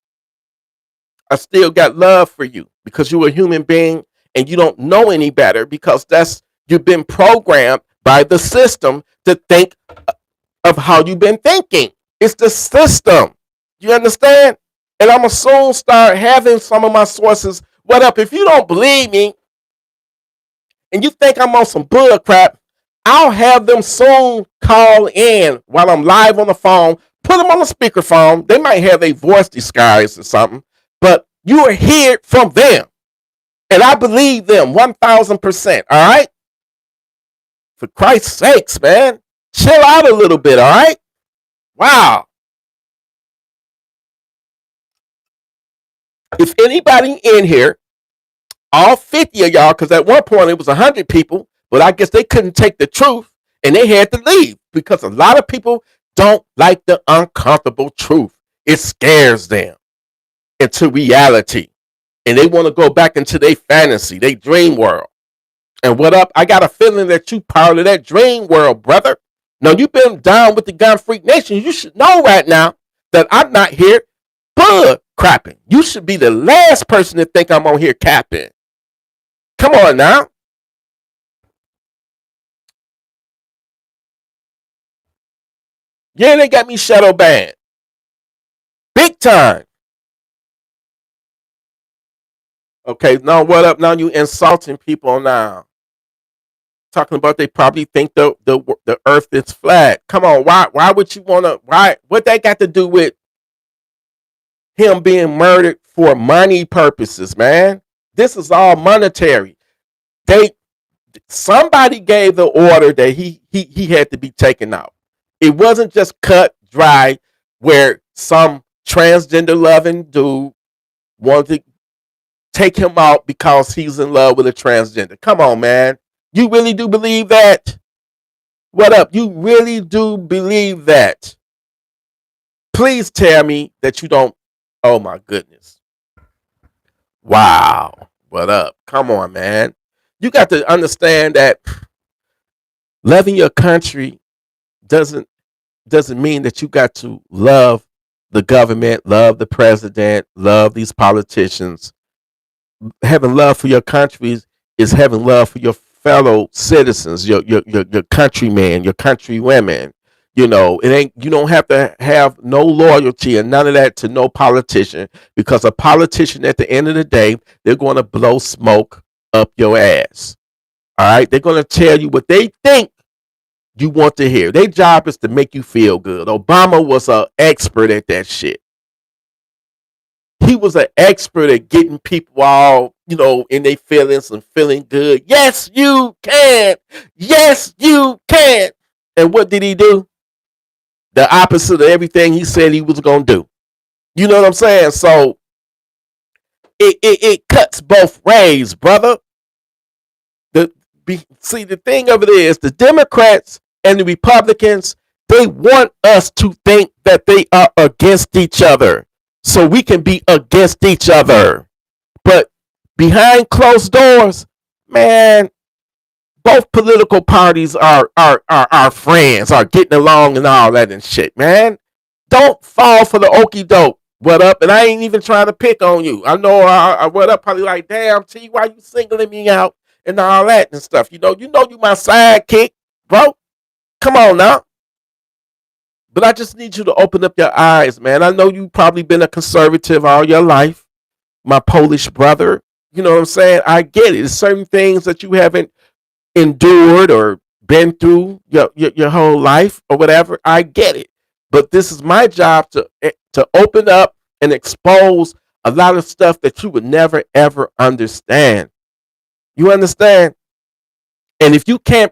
I still got love for you, because you're a human being and you don't know any better, because you've been programmed by the system to think of how you've been thinking. It's the system. You understand? And I'm going to soon start having some of my sources. What up? If you don't believe me and you think I'm on some bull crap, I'll have them soon call in while I'm live on the phone. Put them on the speakerphone. They might have a voice disguise or something, but you will hear it from them. And I believe them 1,000%. All right? For Christ's sakes, man. Chill out a little bit, all right? Wow. If anybody in here, all 50 of y'all, because at one point it was 100 people, but I guess they couldn't take the truth and they had to leave, because a lot of people don't like the uncomfortable truth. It scares them into reality, and they want to go back into their fantasy, their dream world. And what up? I got a feeling that you part of that dream world, brother. Now, you've been down with the Gun Freak Nation. You should know right now that I'm not here bug crapping. You should be the last person to think I'm on here capping. Come on now. Yeah, they got me shadow banned. Big time. Okay, now what up? Now you insulting people now. Talking about they probably think the earth is flat. Come on, why would you wanna what that got to do with him being murdered for money purposes, man? This is all monetary. Somebody gave the order that he had to be taken out. It wasn't just cut dry where some transgender loving dude wanted to take him out because he's in love with a transgender. Come on, man. You really do believe that? What up? You really do believe that? Please tell me that you don't. Oh my goodness. Wow. What up? Come on, man. You got to understand that loving your country doesn't mean that you got to love the government, love the president, love these politicians. Having love for your country is having love for your fellow citizens, your countrymen, your countrywomen. It ain't, you don't have to have no loyalty and none of that to no politician, because a politician at the end of the day, they're going to blow smoke up your ass. All right, they're going to tell you what they think you want to hear. Their job is to make you feel good. Obama was an expert at that shit. He was an expert at getting people all, in their feelings and feeling good. Yes, you can. Yes, you can. And what did he do? The opposite of everything he said he was going to do. You know what I'm saying? So it cuts both ways, brother. See, the thing of it is, the Democrats and the Republicans, they want us to think that they are against each other so we can be against each other. But behind closed doors, man, both political parties are friends, are getting along and all that and shit, man. Don't fall for the okie doke. What up? And I ain't even trying to pick on you. I know I what up probably like, damn, T, why you singling me out and all that and stuff. You you my sidekick, bro. Come on now. But I just need you to open up your eyes, man. I know you probably been a conservative all your life, my Polish brother. You know what I'm saying? I get it. There's certain things that you haven't endured or been through your whole life or whatever. I get it. But this is my job to open up and expose a lot of stuff that you would never ever understand. You understand? And if you can't,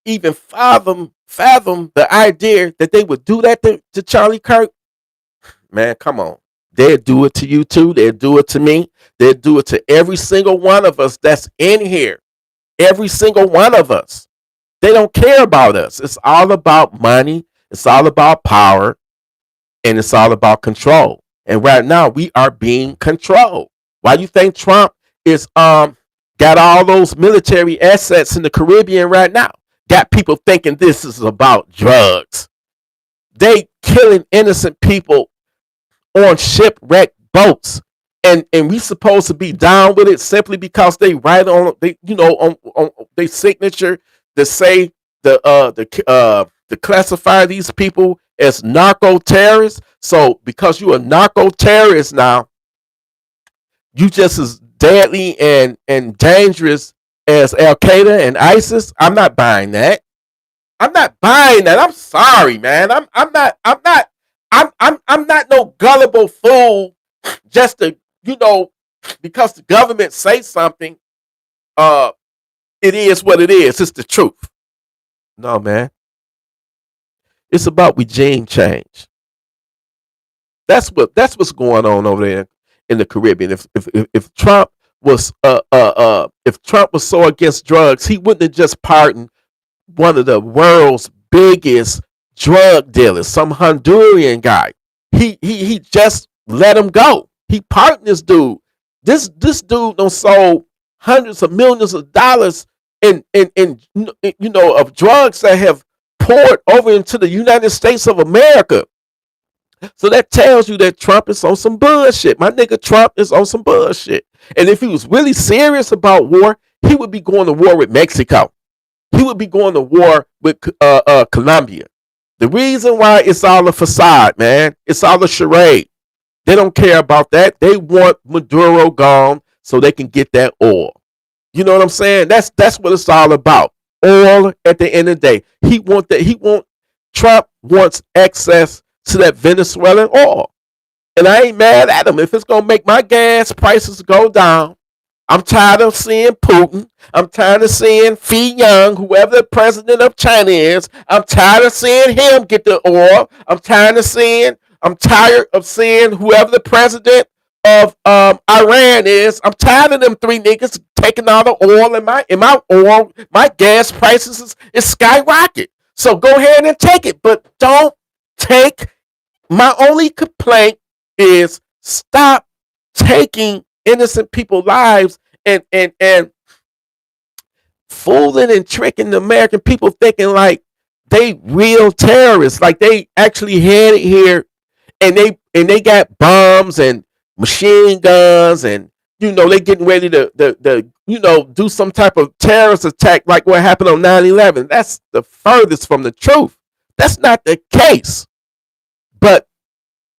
even fathom the idea that they would do that to Charlie Kirk, man, come on. They'll do it to you too. They'll do it to me. They'll do it to every single one of us that's in here. Every single one of us. They don't care about us. It's all about money. It's all about power. And it's all about control. And right now we are being controlled. Why you think Trump is got all those military assets in the Caribbean right now? Got people thinking this is about drugs. They killing innocent people on shipwrecked boats. And we supposed to be down with it simply because they write on their signature to say to classify these people as narco terrorists. So because you're a narco terrorist now, you just as deadly and dangerous as Al Qaeda and ISIS. I'm not buying that. I'm not buying that. I'm sorry, man. I'm not no gullible fool just to because the government say something, it is what it is. It's the truth. No, man. It's about regime change. That's what's going on over there in the Caribbean. If Trump was so against drugs, he wouldn't have just pardoned one of the world's biggest drug dealers, some Honduran guy. He just let him go. He pardoned this dude. This dude done sold hundreds of millions of dollars in of drugs that have poured over into the United States of America. So that tells you that Trump is on some bullshit. My nigga Trump is on some bullshit. And if he was really serious about war, he would be going to war with Mexico. He would be going to war with Colombia. The reason why it's all a facade, man. It's all a charade. They don't care about that. They want Maduro gone so they can get that oil. You know what I'm saying? That's what it's all about. Oil at the end of the day. Trump wants access to that Venezuelan oil. And I ain't mad at him. If it's going to make my gas prices go down, I'm tired of seeing Putin. I'm tired of seeing Xi Young, whoever the president of China is. I'm tired of seeing him get the oil. I'm tired of seeing whoever the president of Iran is. I'm tired of them three niggas taking all the oil in my oil. My gas prices is skyrocket. So go ahead and take it, but don't take. My only complaint is stop taking innocent people's lives and fooling and tricking the American people thinking like they real terrorists, like they actually headed here and they got bombs and machine guns and they getting ready to do some type of terrorist attack like what happened on 9/11. That's the furthest from the truth. That's not the case. But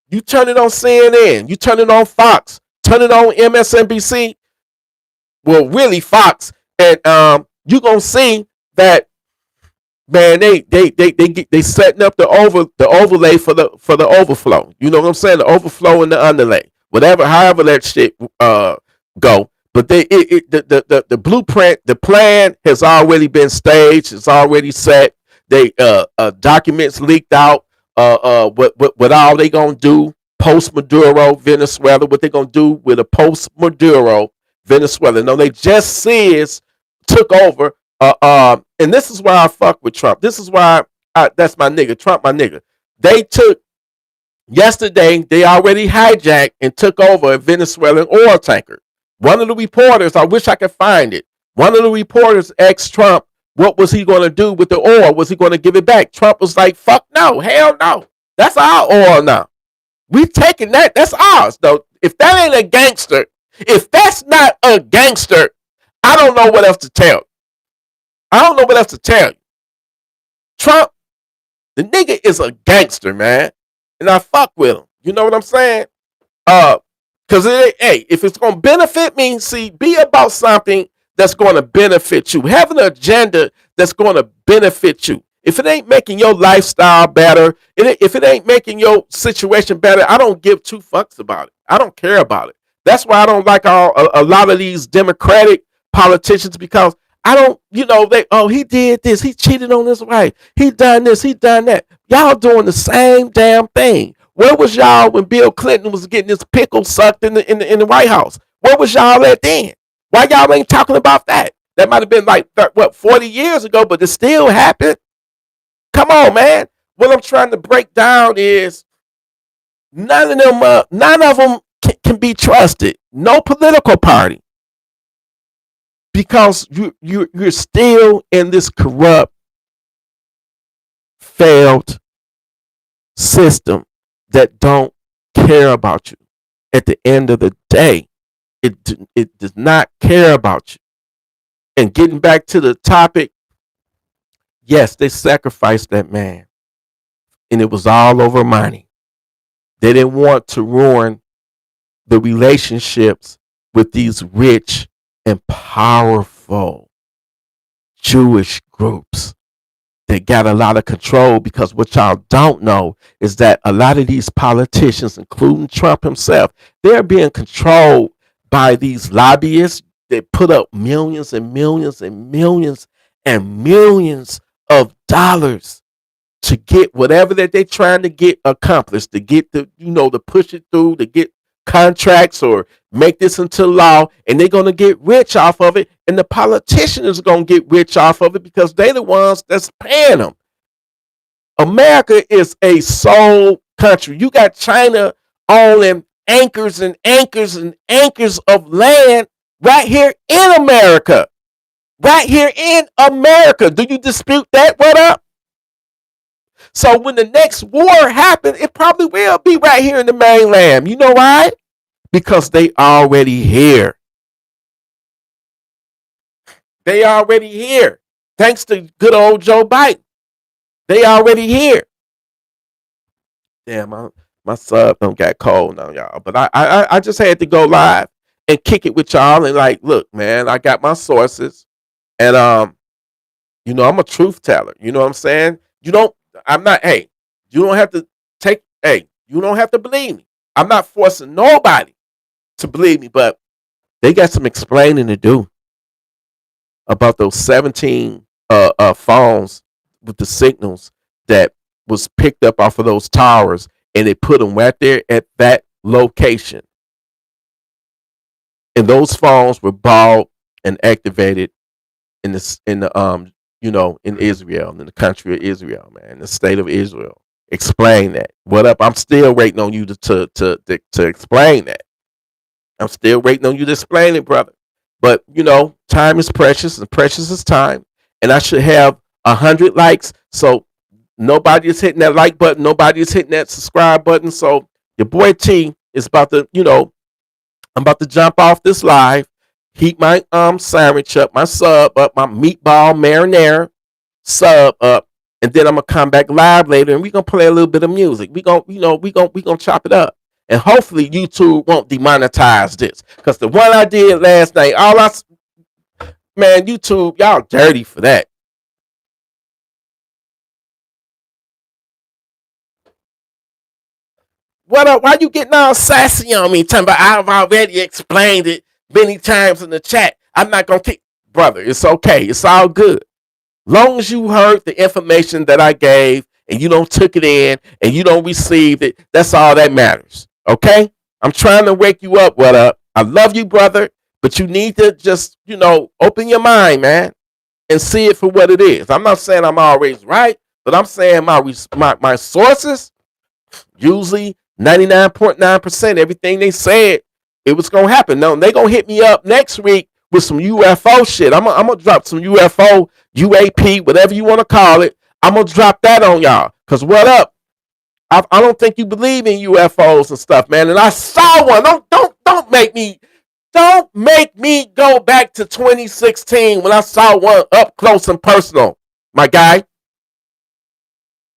you turn it on CNN, you turn it on Fox, turn it on MSNBC. Well, really Fox, and you're gonna see that, man. They setting up the overlay for the overflow. You know what I'm saying? The overflow and the underlay, however that shit go. But the blueprint, the plan has already been staged. It's already set. They documents leaked out. What all they gonna do post Maduro Venezuela? What they gonna do with a post Maduro Venezuela? No, they just says took over. And this is why I fuck with Trump. This is why that's my nigga. Trump, my nigga. They took yesterday. They already hijacked and took over a Venezuelan oil tanker. One of the reporters, I wish I could find it. One of the reporters asked Trump, what was he going to do with the oil? Was he going to give it back? Trump was like, fuck no, hell no. That's our oil now. We taking that. That's ours, though. If that ain't a gangster, if that's not a gangster, I don't know what else to tell you. I don't know what else to tell you. Trump, the nigga is a gangster, man. And I fuck with him. You know what I'm saying? Because, hey, if it's going to benefit me, see, be about something that's going to benefit you. Have an agenda that's going to benefit you. If it ain't making your lifestyle better, if it ain't making your situation better, I don't give two fucks about it. I don't care about it. That's why I don't like a lot of these Democratic politicians, because I don't, he did this, he cheated on his wife, he done this, he done that. Y'all doing the same damn thing. Where was y'all when Bill Clinton was getting his pickle sucked in the White House? Where was y'all at then? Why y'all ain't talking about that? That might have been like 40 years ago, but it still happened. Come on, man. What I'm trying to break down is none of them can be trusted. No political party, because you're still in this corrupt, failed system that don't care about you. At the end of the day, it does not care about you. And getting back to the topic, yes, they sacrificed that man, and it was all over money. They didn't want to ruin the relationships with these rich and powerful Jewish groups that got a lot of control. Because what y'all don't know is that a lot of these politicians, including Trump himself, they're being controlled by these lobbyists that put up millions and millions and millions and millions of dollars to get whatever that they're trying to get accomplished, to get to push it through, to get contracts or make this into law, and they're going to get rich off of it, and the politicians are going to get rich off of it because they're the ones that's paying them. America is a sole country. You got China owning acres and acres and acres of land right here in America. Right here in America. Do you dispute that? What up? So when the next war happens, it probably will be right here in the mainland. You know why? Because they already here. They already here. Thanks to good old Joe Biden. They already here. Damn, my sub don't got cold now, y'all. But I just had to go live and kick it with y'all and like, look, man, I got my sources. And I'm a truth teller. You know what I'm saying? You don't have to believe me. I'm not forcing nobody to believe me, but they got some explaining to do about those 17 phones with the signals that was picked up off of those towers, and they put them right there at that location. And those phones were bought and activated in Israel, in the country of Israel, man, the state of Israel. Explain that. What up? I'm still waiting on you to explain that. I'm still waiting on you to explain it, brother. But time is precious, and precious is time. And I should have 100 likes. So nobody is hitting that like button. Nobody is hitting that subscribe button. So your boy T is about to, I'm about to jump off this live, heat my sandwich up, my sub up, my meatball marinara sub up, and then I'm gonna come back live later, and we're gonna play a little bit of music. We gonna chop it up, and hopefully YouTube won't demonetize this, because the one I did last night, YouTube, y'all dirty for that. What up? Why you getting all sassy on me? Talking about I've already explained it many times in the chat. I'm not gonna kick, brother. It's okay. It's all good. Long as you heard the information that I gave and you don't took it in and you don't receive it, that's all that matters. Okay? I'm trying to wake you up. What up? I love you, brother, But you need to just, open your mind, man, and see it for what it is. I'm not saying I'm always right, but I'm saying my sources, usually 99.9%, everything they said, it was going to happen. No, they going to hit me up next week with some UFO shit. I'm going to drop some UFO, UAP, whatever you want to call it. I'm going to drop that on y'all. Because what up? I don't think you believe in UFOs and stuff, man. And I saw one. Don't make me go back to 2016 when I saw one up close and personal, my guy.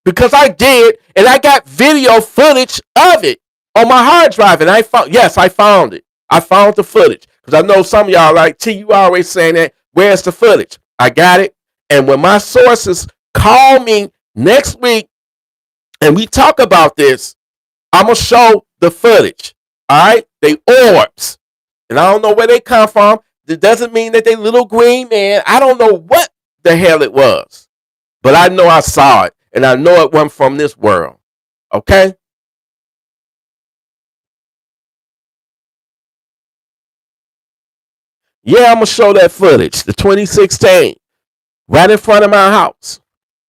Because I did, and I got video footage of it on my hard drive, and I found it. I found the footage. Because I know some of y'all like, T, you always saying that, where's the footage? I got it. And when my sources call me next week and we talk about this, I'm going to show the footage. All right? They orbs. And I don't know where they come from. It doesn't mean that they little green man. I don't know what the hell it was. But I know I saw it. And I know it wasn't from this world. Okay? Yeah, I'm going to show that footage. The 2016. Right in front of my house.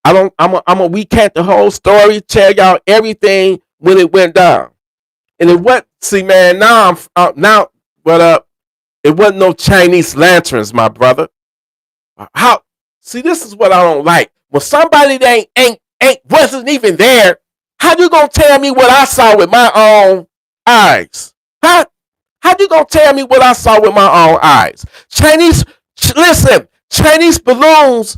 I'm a recant the whole story. Tell y'all everything when it went down. And it went, see, man, what up? It wasn't no Chinese lanterns, my brother. How? See, this is what I don't like. When somebody that wasn't even there, how you gonna tell me what I saw with my own eyes? Huh? How you gonna tell me what I saw with my own eyes? Listen, Chinese balloons,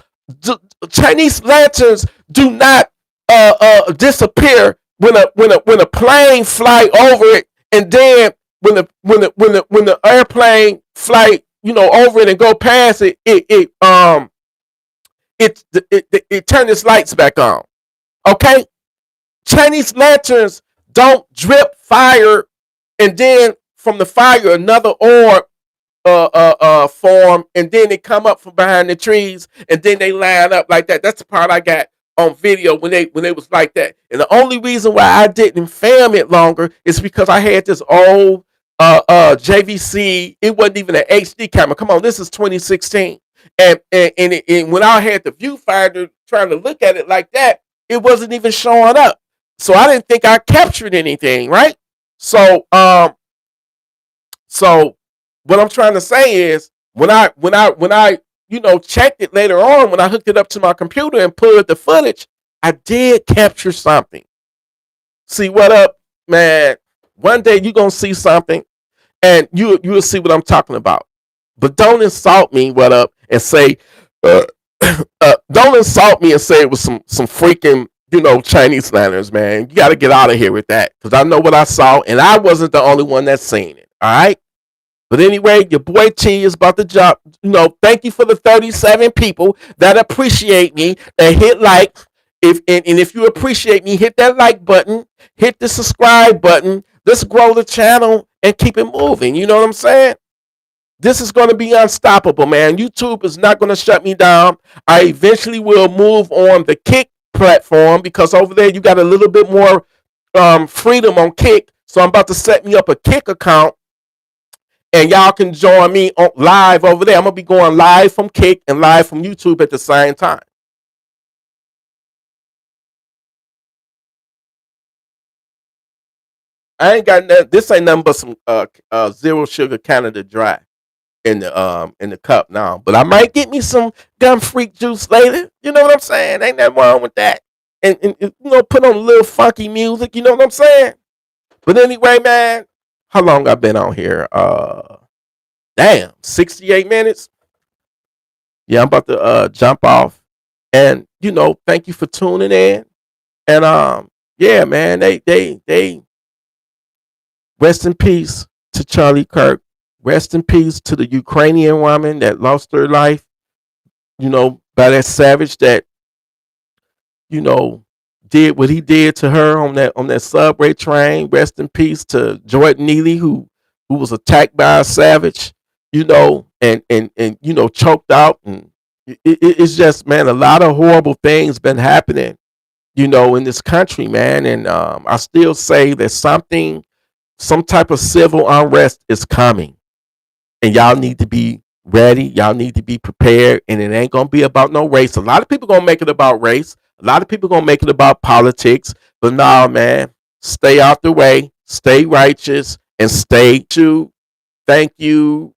Chinese lanterns do not disappear when a plane fly over it, and then when the airplane fly over it and go past it, it turns its lights back on. Okay, Chinese lanterns don't drip fire, and then from the fire another orb form, and then they come up from behind the trees, and then they line up like that. That's the part I got on video when they was like that. And the only reason why I didn't film it longer is because I had this old JVC. It wasn't even an HD camera. Come on, this is 2016, and when I had the viewfinder trying to look at it like that, it wasn't even showing up. So I didn't think I captured anything, right? So what I'm trying to say is when I checked it later on, when I hooked it up to my computer and pulled the footage, I did capture something. See what up, man? One day you're gonna see something, and you'll see what I'm talking about. But don't insult me, what up, and say don't insult me and say it was some freaking Chinese lanterns, man. You got to get out of here with that, because I know what I saw, and I wasn't the only one that's seen it. All right. But anyway, your boy T is about to drop. Thank you for the 37 people that appreciate me and hit like. If you appreciate me, hit that like button, hit the subscribe button. Let's grow the channel and keep it moving. You know what I'm saying? This is going to be unstoppable, man. YouTube is not going to shut me down. I eventually will move on the Kick platform, because over there you got a little bit more freedom on Kick. So I'm about to set me up a Kick account, and y'all can join me on live over there. I'm going to be going live from Kick and live from YouTube at the same time. I ain't got nothing. This ain't nothing but some zero sugar Canada Dry in the cup now. But I might get me some Gum Freak juice later. You know what I'm saying? Ain't nothing wrong with that. And put on a little funky music. You know what I'm saying? But anyway, man, how long I been on here? Damn, 68 minutes. Yeah, I'm about to jump off. And thank you for tuning in. And yeah, man, they rest in peace to Charlie Kirk. Rest in peace to the Ukrainian woman that lost her life, by that savage that, did what he did to her on that subway train. Rest in peace to Jordan Neely, who was attacked by a savage, and choked out. And it's just, man, a lot of horrible things been happening, in this country, man. And I still say that some type of civil unrest is coming. And y'all need to be ready. Y'all need to be prepared. And it ain't gonna be about no race. A lot of people gonna make it about race. A lot of people gonna make it about politics. But nah, man, stay out the way, stay righteous, and stay true. Thank you